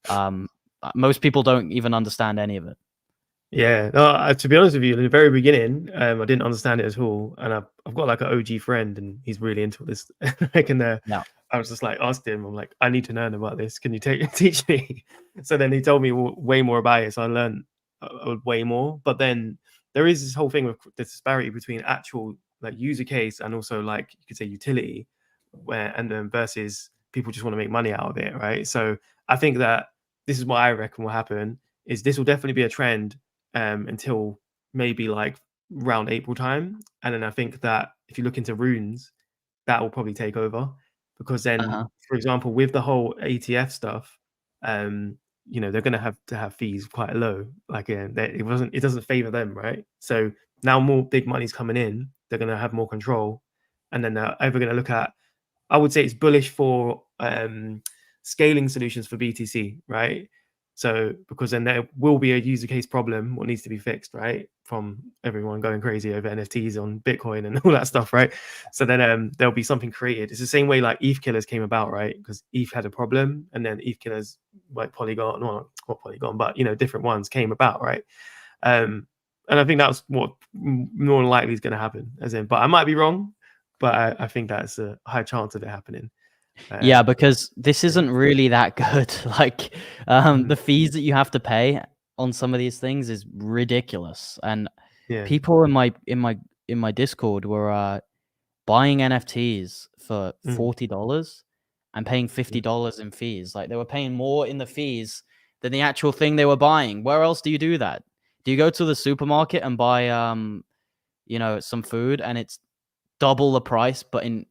and most people don't even understand any of it. Yeah, no, to be honest with you, in the very beginning, I didn't understand it at all, and I've got like an OG friend, and he's really into this. I can Yeah. I was just like asked him, I'm like, I need to learn about this. Can you teach me? So then he told me way more about it. So I learned way more. But then there is this whole thing with the disparity between actual like user case and also like you could say utility, where and then versus people just want to make money out of it, right? So I think that this is what I reckon will happen is this will definitely be a trend until maybe like around April time. And then I think that if you look into runes, that will probably take over because then, for example, with the whole ATF stuff, you know, they're going to have fees quite low. Like it doesn't favor them, right? So now more big money's coming in, they're going to have more control, and then they're either going to look at. I would say it's bullish for scaling solutions for BTC, right? So because then there will be a user case problem, what needs to be fixed, right? From everyone going crazy over NFTs on Bitcoin and all that stuff, right? So then there'll be something created. It's the same way like ETH killers came about, right? Because ETH had a problem, and then ETH killers like Polygon, well, not Polygon, but you know, different ones came about, right? And I think that's what more than likely is going to happen. As in, but I might be wrong, but I think that's a high chance of it happening. Yeah, because this isn't really that good. Like, the fees that you have to pay on some of these things is ridiculous. And people in my Discord were buying NFTs for $40 and paying $50 in fees. Like, they were paying more in the fees than the actual thing they were buying. Where else do you do that? Do you go to the supermarket and buy you know, some food and it's double the price, but in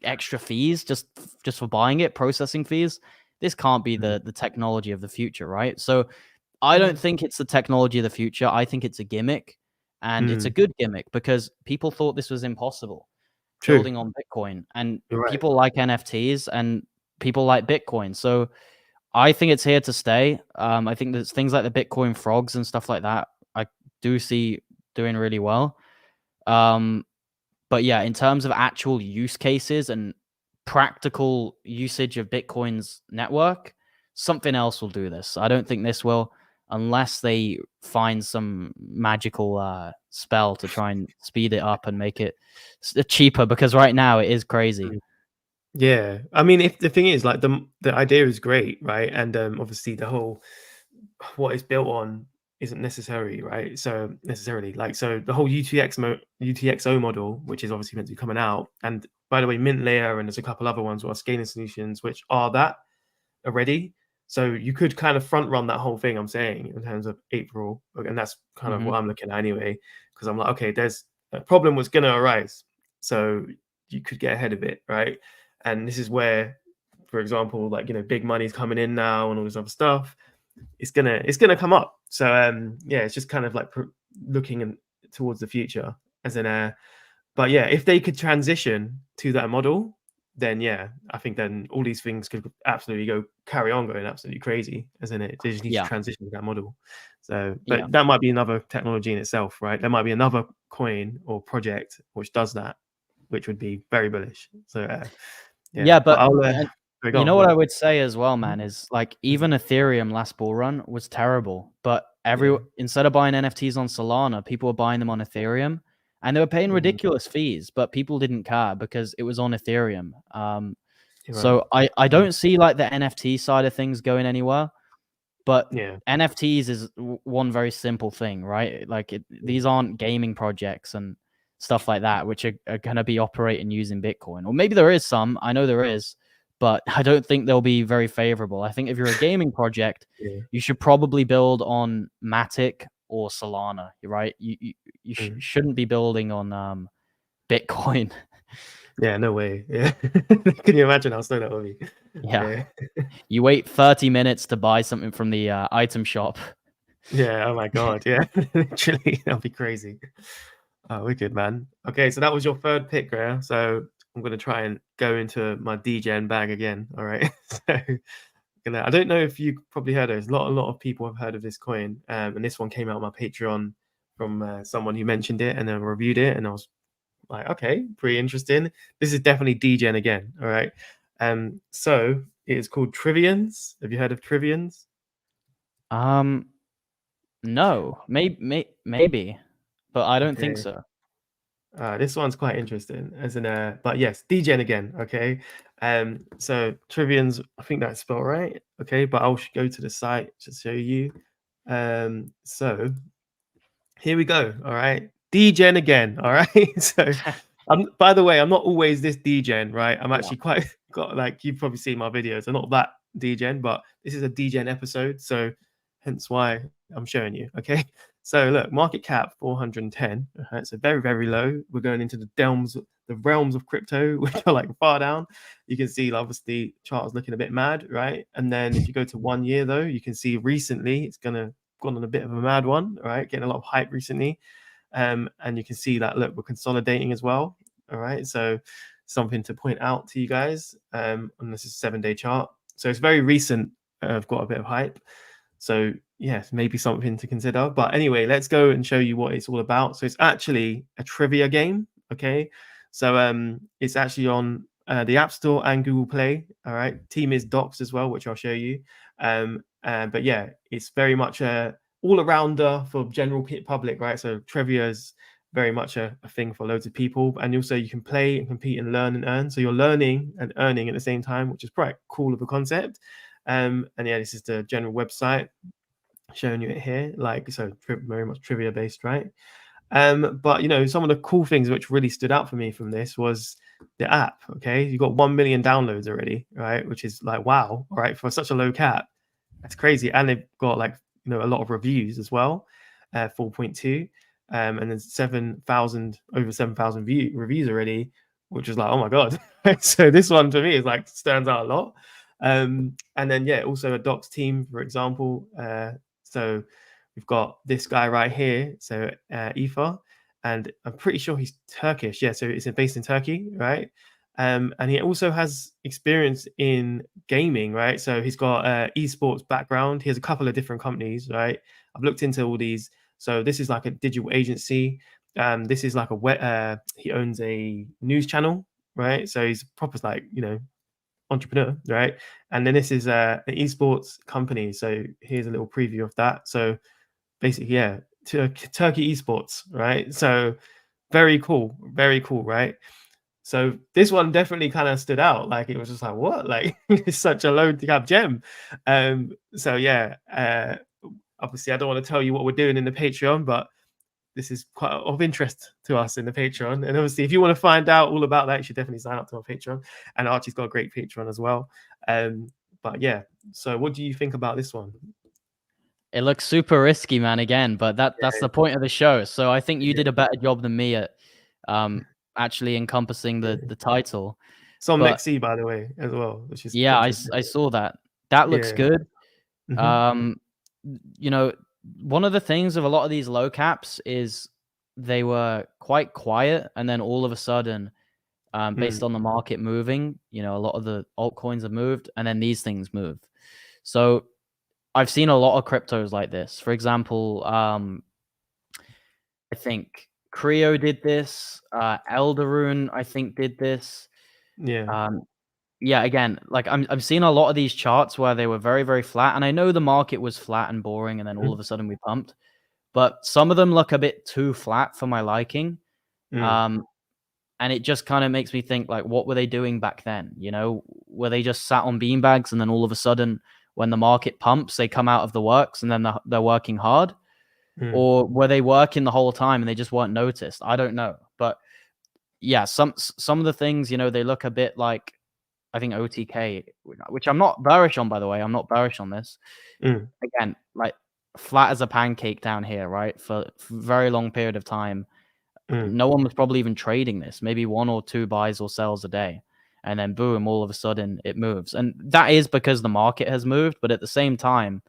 extra fees just for buying it, processing fees? This can't be the technology of the future, right? So I don't think it's the technology of the future. I think it's a gimmick, and it's a good gimmick because people thought this was impossible, building on Bitcoin, and people like NFTs and people like Bitcoin. So I think it's here to stay. I think there's things like the Bitcoin frogs and stuff like that I do see doing really well. But yeah, in terms of actual use cases and practical usage of Bitcoin's network, something else will do this. I don't think this will, unless they find some magical spell to try and speed it up and make it cheaper, because right now it is crazy. Yeah, I mean, if the thing is like the idea is great, right? And obviously the whole what it's built on isn't necessary, right? So necessarily like so the whole UTXO model, which is obviously meant to be coming out, and by the way, Mint Layer and there's a couple other ones or scaling solutions which are that already. So you could kind of front run that whole thing I'm saying in terms of April, and that's kind of what I'm looking at anyway, because I'm like, okay, there's a problem was going to arise, so you could get ahead of it, right? And this is where, for example, like you know, big money's coming in now and all this other stuff. It's gonna come up. So yeah, it's just kind of like looking towards the future as an but yeah, if they could transition to that model, then yeah, I think then all these things could absolutely carry on going absolutely crazy, isn't it? They just need to transition to that model. So, but that might be another technology in itself, right? There might be another coin or project which does that, which would be very bullish. So, yeah, but I'll, you know what I would say as well, man, is like even Ethereum last bull run was terrible, but instead of buying NFTs on Solana, people were buying them on Ethereum, and they were paying ridiculous fees, but people didn't care because it was on Ethereum. So I don't see like the NFT side of things going anywhere, but NFTs is one very simple thing, right? Like these aren't gaming projects and stuff like that, which are going to be operating using Bitcoin. Or maybe there is some, I know there is, but I don't think they'll be very favorable. I think if you're a gaming project, you should probably build on Matic or Solana, right? You shouldn't be building on Bitcoin. Yeah, no way. Yeah. Can you imagine how slow that would be? Yeah. You wait 30 minutes to buy something from the item shop. Yeah, oh my god, yeah. Literally, that'll be crazy. Oh, wicked, man. Okay, so that was your third pick, Graham. So I'm gonna try and go into my DGen bag again. All right. So I don't know if you probably heard of it. A lot of people have heard of this coin. And this one came out on my Patreon from someone who mentioned it and then reviewed it, and I was like, okay, pretty interesting. This is definitely DGen again. All right. So it is called Trivians. Have you heard of Trivians? No, maybe, but I don't think so. This one's quite interesting, as in but yes, degen again. Okay, so Trivian's, I think that's spelled right. Okay, but I'll go to the site to show you. So here we go. All right, degen again. All right, so by the way, I'm not always this degen, right? I'm actually quite got, like, you've probably seen my videos. I'm not that degen, but this is a degen episode, so hence why I'm showing you. Okay, so look, market cap 410. Right, so very, very low. We're going into the realms of crypto, which are like far down. You can see obviously chart is looking a bit mad, right? And then if you go to 1 year though, you can see recently it's gone on a bit of a mad one, right? Getting a lot of hype recently. And you can see that, look, we're consolidating as well. All right, so something to point out to you guys. And this is a 7-day chart, so it's very recent. I've got a bit of hype, so yes, maybe something to consider. But anyway, let's go and show you what it's all about. So it's actually a trivia game. Okay, so it's actually on the App Store and Google Play. All right, team is Docs as well, which I'll show you. But yeah, it's very much a all-arounder for general public, right? So trivia is very much a thing for loads of people, and also you can play and compete and learn and earn. So you're learning and earning at the same time, which is quite cool of a concept. And yeah, this is the general website showing you it here, like, so very much trivia based, right? But you know, some of the cool things which really stood out for me from this was the app. Okay, you got 1 million downloads already, right? Which is like, wow, right, for such a low cap, that's crazy. And they've got, like, you know, a lot of reviews as well, 4.2, and then over 7,000 reviews already, which is like, oh my god. So this one to me is like, stands out a lot. And then yeah, also a docs team, for example. So we've got this guy right here, so Aoife, and I'm pretty sure he's Turkish. Yeah, so it's based in Turkey, right? And he also has experience in gaming, right? So he's got esports background. He has a couple of different companies, right? I've looked into all these. So this is like a digital agency. This is like he owns a news channel, right? So he's proper, like, you know, entrepreneur, right? And then this is an esports company. So here's a little preview of that. So basically, yeah, Turkey esports, right? So very cool, right? So this one definitely kind of stood out. Like, it was just like, what? Like, it's such a low cap gem. So yeah, obviously I don't want to tell you what we're doing in the Patreon, but this is quite of interest to us in the Patreon. And obviously, if you want to find out all about that, you should definitely sign up to our Patreon. And Archie's got a great Patreon as well. But yeah, so what do you think about this one? It looks super risky, man, again, but that's the point of the show. So I think you did a better job than me at actually encompassing the title. It's on Mexi, by the way, as well, which is yeah, I saw that. That looks good. You know, one of the things of a lot of these low caps is they were quite quiet, and then all of a sudden, based on the market moving, you know, a lot of the altcoins have moved, and then these things move. So I've seen a lot of cryptos like this. For example, I think Creo did this. Elderune, I think, did this. Yeah. Yeah, again, like I'm seeing a lot of these charts where they were very, very flat, and I know the market was flat and boring, and then all of a sudden we pumped. But some of them look a bit too flat for my liking. And it just kind of makes me think, like, what were they doing back then? You know, were they just sat on beanbags, and then all of a sudden, when the market pumps, they come out of the works, and then they're working hard? Or were they working the whole time and they just weren't noticed? I don't know. But yeah, some of the things, you know, they look a bit like, I think OTK, which I'm not bearish on, by the way. I'm not bearish on this. Again, like, flat as a pancake down here, right? For a very long period of time. No one was probably even trading this. Maybe 1 or 2 buys or sells a day. And then boom, all of a sudden it moves. And that is because the market has moved. But at the same time,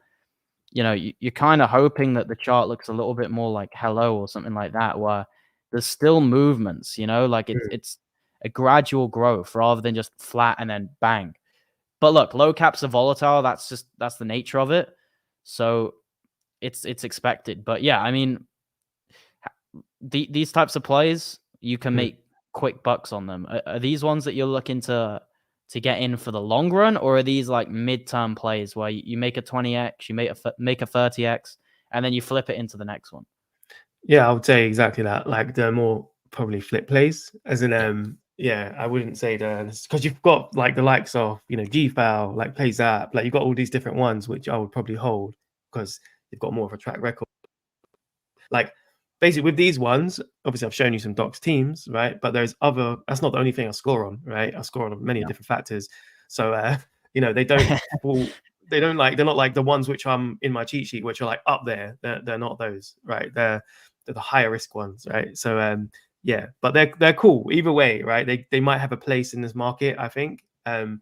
you know, you're kind of hoping that the chart looks a little bit more like hello or something like that, where there's still movements, you know, like it's a gradual growth rather than just flat and then bang. But look, low caps are volatile. That's the nature of it. So it's expected. But yeah, I mean, these types of plays, you can make quick bucks on them. Are these ones that you're looking to get in for the long run, or are these like midterm plays where you make a 20x, you make a 30x, and then you flip it into the next one? Yeah, I would say exactly that. Like, the more probably flip plays, as in yeah, I wouldn't say that, because you've got like the likes of, you know, GFoul, like Plays App, like you've got all these different ones which I would probably hold because they've got more of a track record. Like basically with these ones, obviously I've shown you some docs teams, right? But there's other, that's not the only thing I score on, right? I score on many different factors. So you know, they don't fall, they don't like, they're not like the ones which I'm in my cheat sheet, which are like up there. They're not those, right? They're the higher risk ones, right? So yeah, but they're cool either way, right? They might have a place in this market, I think. And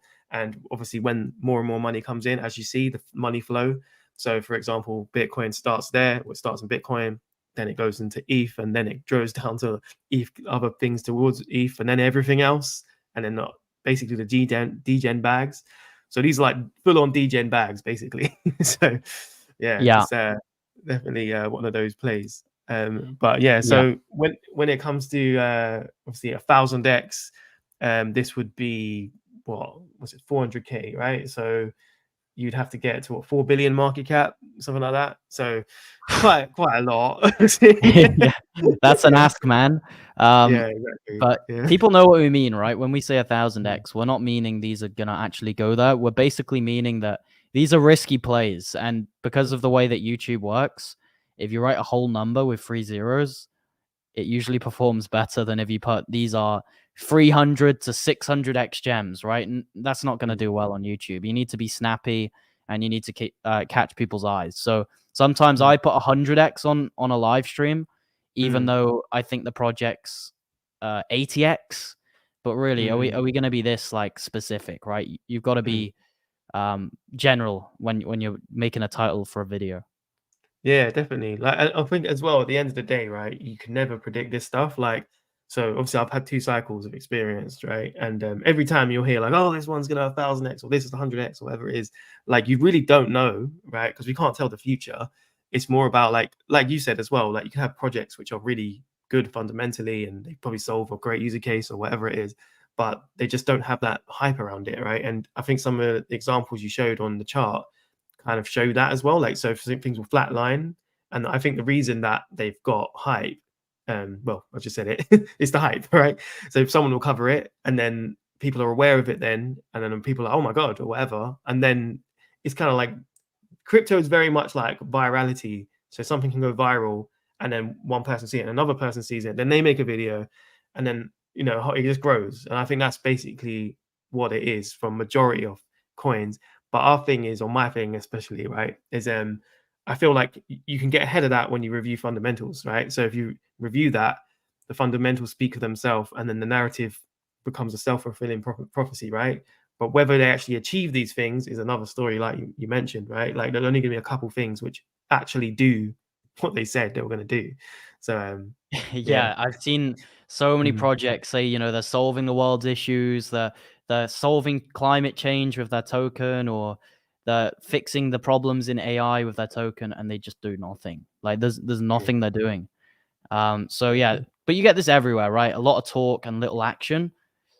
obviously when more and more money comes in, as you see the money flow. So for example, Bitcoin starts there, or it starts in Bitcoin, then it goes into ETH, and then it goes down to ETH, other things towards ETH, and then everything else, and then basically the degen bags. So these are like full-on degen bags, basically. So yeah, just definitely one of those plays. But yeah, so when it comes to obviously 1,000x, this would be, what was it, 400k, right? So you'd have to get to what, 4 billion market cap, something like that. So quite a lot. Yeah, that's an ask, man. Yeah, exactly. But people know what we mean, right? When we say 1,000x, we're not meaning these are gonna actually go there. We're basically meaning that these are risky plays, and because of the way that YouTube works, if you write a whole number with 3 zeros, it usually performs better than if you put these are 300 to 600x gems, right? And that's not going to do well on YouTube. You need to be snappy, and you need to catch people's eyes. So sometimes I put 100x on a live stream, even though I think the project's 80x. But really, are we going to be this like specific, right? You've got to be general when you're making a title for a video. Yeah, definitely. Like I think as well, at the end of the day, right, you can never predict this stuff. Like, so obviously I've had 2 cycles of experience, right? And every time you'll hear like, oh, this one's gonna 1,000x, or this is 100x, or whatever it is, like you really don't know, right? Because we can't tell the future. It's more about like you said as well, like you can have projects which are really good fundamentally, and they probably solve a great user case or whatever it is, but they just don't have that hype around it, right? And I think some of the examples you showed on the chart kind of show that as well. Like, so things will flatline, and I think the reason that they've got hype, well, I just said it, it's the hype, right? So if someone will cover it, and then people are aware of it, then, and then people are, oh my god, or whatever, and then it's kind of like crypto is very much like virality. So something can go viral, and then one person sees it, and another person sees it, then they make a video, and then, you know, it just grows. And I think that's basically what it is from majority of coins. But our thing is, or my thing especially, right, is I feel like you can get ahead of that when you review fundamentals, right? So if you review that, the fundamentals speak for themselves, and then the narrative becomes a self-fulfilling prophecy, right? But whether they actually achieve these things is another story, like you mentioned, right? Like there's only going to be a couple things which actually do what they said they were going to do. So yeah, I've seen so many projects say, you know, they're solving the world's issues, they're solving climate change with their token, or they're fixing the problems in AI with their token, and they just do nothing. Like there's nothing they're doing. So yeah, but you get this everywhere, right? A lot of talk and little action.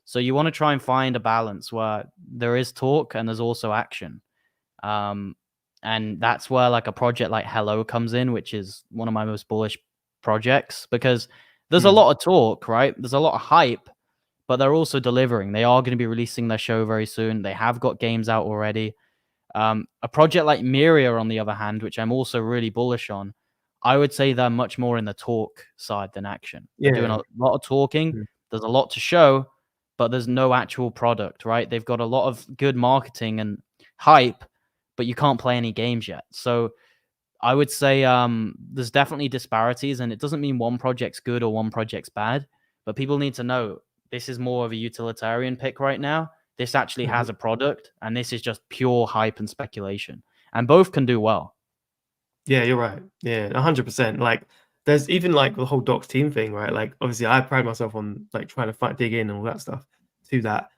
So you want to try and find a balance where there is talk and there's also action. And that's where like a project like Hello comes in, which is one of my most bullish projects, because there's a lot of talk, right? There's a lot of hype, but they're also delivering. They are going to be releasing their show very soon. They have got games out already. A project like Miria, on the other hand, which I'm also really bullish on, I would say they're much more in the talk side than action. They're doing a lot of talking. There's a lot to show, but there's no actual product, right? They've got a lot of good marketing and hype, but you can't play any games yet. So I would say there's definitely disparities, and it doesn't mean one project's good or one project's bad, but people need to know this is more of a utilitarian pick right now. This actually has a product, and this is just pure hype and speculation, and both can do well. Yeah, you're right. Yeah, 100%. Like, there's even like the whole docs team thing, right? Like, obviously, I pride myself on like trying to dig in and all that stuff to that.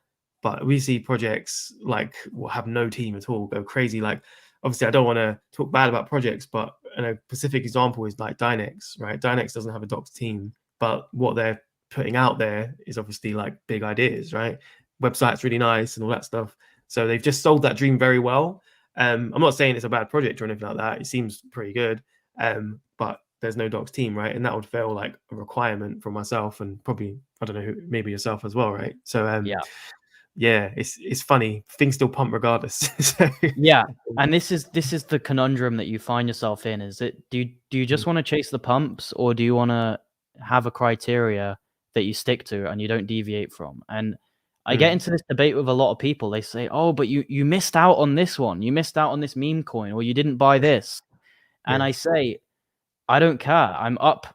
But we see projects like will have no team at all, go crazy. Like, obviously, I don't want to talk bad about projects, but a specific example is like Dynex, right? Dynex doesn't have a docs team, but what they're putting out there is obviously like big ideas, right? Website's really nice and all that stuff. So they've just sold that dream very well. I'm not saying it's a bad project or anything like that. It seems pretty good. But there's no docs team, right? And that would feel like a requirement for myself and probably, I don't know, who, maybe yourself as well, right? So Yeah. yeah, it's funny. Things still pump regardless. So, Yeah. And this is the conundrum that you find yourself in. Is it do you just want to chase the pumps, or do you want to have a criteria that you stick to and you don't deviate from? And I get into this debate with a lot of people. They say, "Oh, but you missed out on this one. You missed out on this meme coin, or you didn't buy this." And yeah. I say, I don't care. I'm up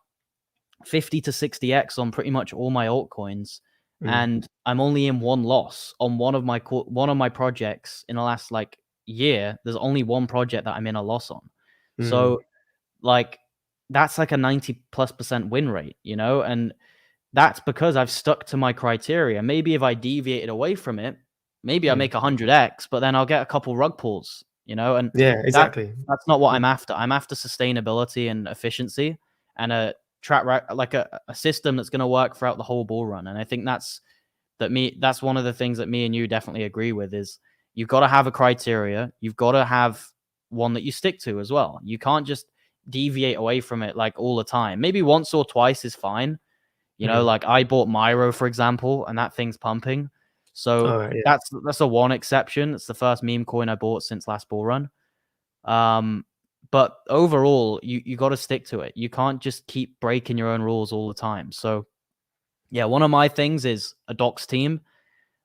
50 to 60x on pretty much all my altcoins, and I'm only in one loss on one of my projects in the last like year. There's only one project that I'm in a loss on. So like that's like a 90+% win rate, you know, and that's because I've stuck to my criteria. Maybe if I deviated away from it, maybe I make 100x, but then I'll get a couple rug pulls, you know, and Yeah, exactly. that's not what I'm after. I'm after sustainability and efficiency and a like a system that's going to work throughout the whole bull run. And I think that's one of the things that me and you definitely agree with is you've got to have a criteria. You've got to have one that you stick to as well. You can't just deviate away from it like all the time. Maybe once or twice is fine. You know, like I bought Myro, for example, and that thing's pumping. So Yeah. that's a one exception. It's the first meme coin I bought since last bull run. But overall, you got to stick to it. You can't just keep breaking your own rules all the time. So yeah, one of my things is a docs team,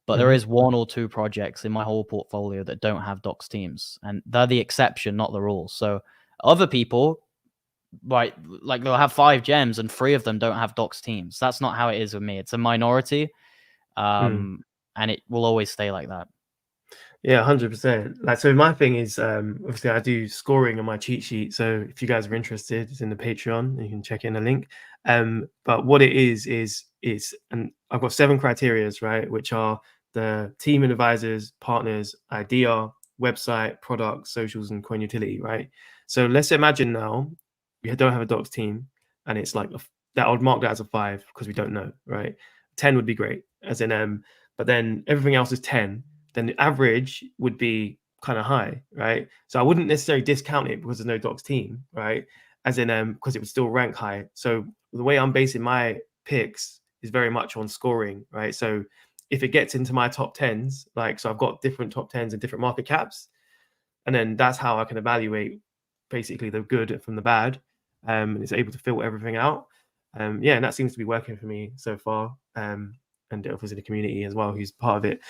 but there is one or two projects in my whole portfolio that don't have docs teams, and they're the exception, not the rule. So other people, right, like they'll have 5 gems and 3 of them don't have docs teams. That's not how it is with me. It's a minority, and it will always stay like that. Yeah, 100%. Like, so my thing is, obviously I do scoring on my cheat sheet. So if you guys are interested, it's in the Patreon. You can check in the link. But what it is, and I've got 7 criterias, right? Which are the team and advisors, partners, idea, website, product, socials, and coin utility, right? So let's imagine now we don't have a docs team, and it's like that I would mark that as a 5 because we don't know, right? 10 would be great, as in, but then everything else is 10. Then the average would be kind of high, right? So I wouldn't necessarily discount it because there's no docs team, right? As in, because it would still rank high. So the way I'm basing my picks is very much on scoring, right? So if it gets into my top 10s, like, so I've got different top 10s and different market caps, and then that's how I can evaluate basically the good from the bad, and it's able to filter everything out. Yeah, and that seems to be working for me so far. And obviously the community as well, who's part of it.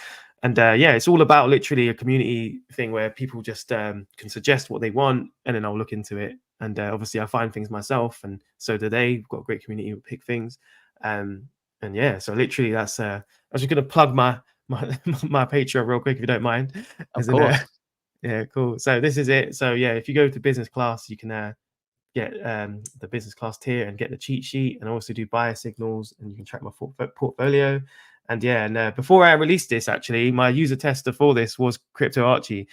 And yeah, it's all about literally a community thing where people just can suggest what they want, and then I'll look into it. And obviously I find things myself, and so do they. We've got a great community who pick things. And yeah, so literally that's I was just gonna plug my Patreon real quick if you don't mind. Of course. Yeah, cool. So this is it. So yeah, if you go to business class, you can get the business class tier and get the cheat sheet, and also do buyer signals, and you can track my portfolio. And yeah, and before I released this, actually, my user tester for this was Crypto Archie.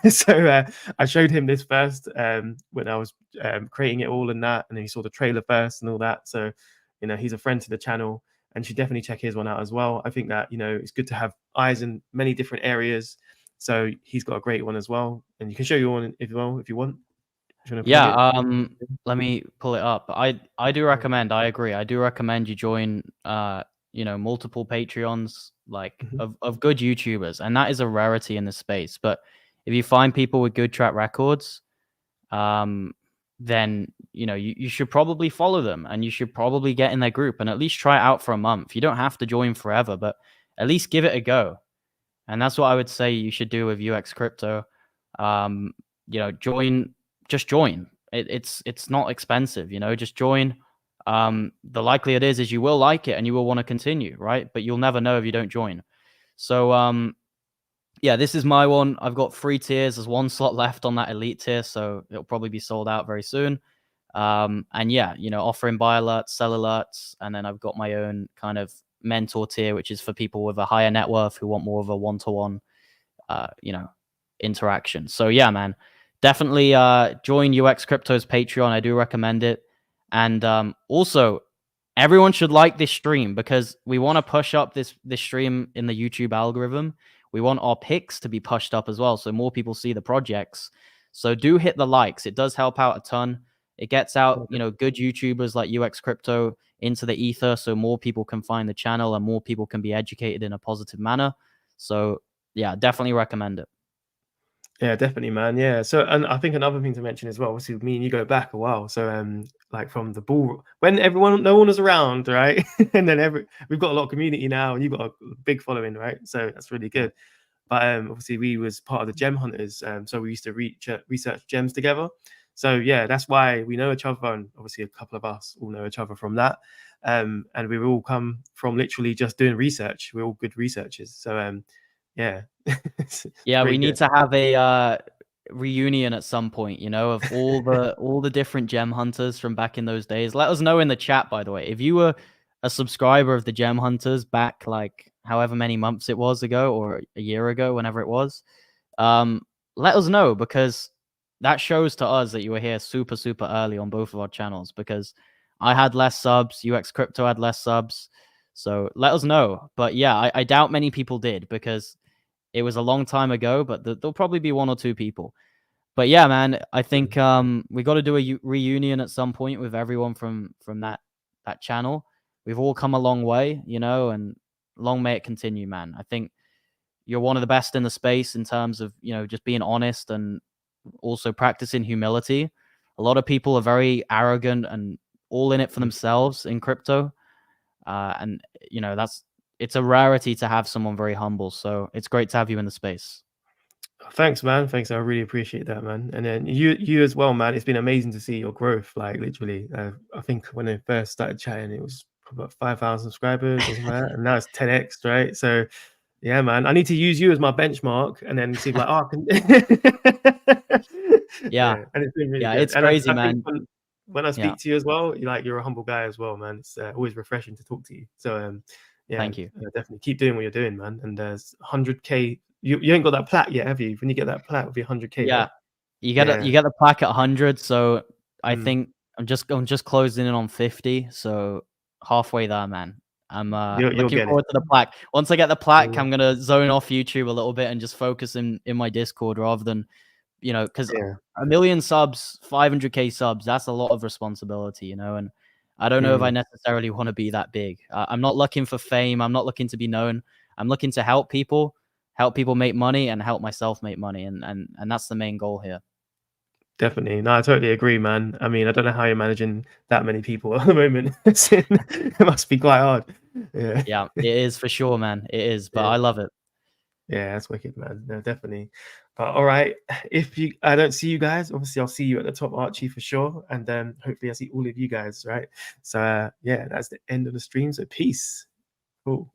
So I showed him this first when I was creating it all and that, and then he saw the trailer first and all that. So, you know, he's a friend to the channel, and should definitely check his one out as well. I think that, you know, it's good to have eyes in many different areas. So he's got a great one as well, and you can show you one if you want. Yeah, let me pull it up. I do recommend, I agree. I do recommend you join you know, multiple Patreons like of good YouTubers, and that is a rarity in this space. But if you find people with good track records, then you know, you should probably follow them, and you should probably get in their group and at least try it out for a month. You don't have to join forever, but at least give it a go. And that's what I would say you should do with UX Crypto. You know, just join. It's not expensive, you know, just join. The likelihood is you will like it and you will want to continue, right? But you'll never know if you don't join. So yeah, this is my one. I've got 3 tiers. There's 1 slot left on that elite tier, so it'll probably be sold out very soon. And yeah, you know, offering buy alerts, sell alerts, and then I've got my own kind of mentor tier, which is for people with a higher net worth who want more of a one-to-one you know, interaction. So yeah, man, definitely join UX Crypto's Patreon. I do recommend it. And also, everyone should like this stream because we want to push up this stream in the YouTube algorithm. We want our picks to be pushed up as well, so more people see the projects. So do hit the likes. It does help out a ton. It gets out, you know, good YouTubers like UX Crypto into the ether, so more people can find the channel and more people can be educated in a positive manner. So yeah, definitely recommend it. Yeah, definitely, man. Yeah. So, and I think another thing to mention as well, obviously, me and you go back a while. So, like from the ball when no one was around, right? And then we've got a lot of community now, and you've got a big following, right? So that's really good. But obviously, we was part of the gem hunters, so we used to research gems together. So yeah, that's why we know each other, and obviously a couple of us all know each other from that. And we all come from literally just doing research. We're all good researchers. So yeah. Yeah, we Pretty need good. to have a reunion at some point, you know, of all the different gem hunters from back in those days. Let us know in the chat, by the way, if you were a subscriber of the gem hunters back like however many months it was ago or a year ago, whenever it was. Let us know, because that shows to us that you were here super, super early on both of our channels, because I had less subs, UX Crypto had less subs. So let us know. But yeah, I doubt many people did, because it was a long time ago, but there'll probably be one or two people. But yeah, man, I think we got to do a reunion at some point with everyone from that channel. We've all come a long way, you know, and long may it continue, man. I think you're one of the best in the space in terms of, you know, just being honest and also practicing humility. A lot of people are very arrogant and all in it for themselves in crypto. And, you know, it's a rarity to have someone very humble. So it's great to have you in the space. Thanks, man. Thanks. I really appreciate that, man. And then you as well, man. It's been amazing to see your growth. Like literally, I think when I first started chatting, it was about 5,000 subscribers or something like that, and now it's 10x, right? So, yeah, man. I need to use you as my benchmark, and then see like, oh, I can. Yeah, Yeah, and it's been really yeah, good. it's And I crazy, think man. when I Yeah, speak to you as well, you're a humble guy as well, man. It's always refreshing to talk to you. So, yeah, thank you. definitely keep doing what you're doing, man. And there's 100K. You ain't got that plaque yet, have you? When you get that plaque, it'll be 100K, Yeah, right? you get Yeah. the plaque at 100. So I Mm. think I'm just closing in on 50. So halfway there, man. I'm You'll looking get it. forward to the plaque. Once I get the plaque, Mm. I'm gonna zone off YouTube a little bit and just focus in my Discord rather than, you know, because Yeah. a million subs, 500K subs, that's a lot of responsibility, you know, and I don't know if I Mm. necessarily want to be that big. I'm not looking for fame. I'm not looking to be known. I'm looking to help people make money and help myself make money. And that's the main goal here. Definitely. No, I totally agree, man. I mean, I don't know how you're managing that many people at the moment. It must be quite hard. Yeah. Yeah, it is for sure, man. It is, but Yeah. I love it. Yeah, that's wicked, man. No, definitely. But all right, if I don't see you guys, obviously I'll see you at the top, Archie, for sure, and hopefully I see all of you guys, right? So yeah, that's the end of the stream. So peace. Cool.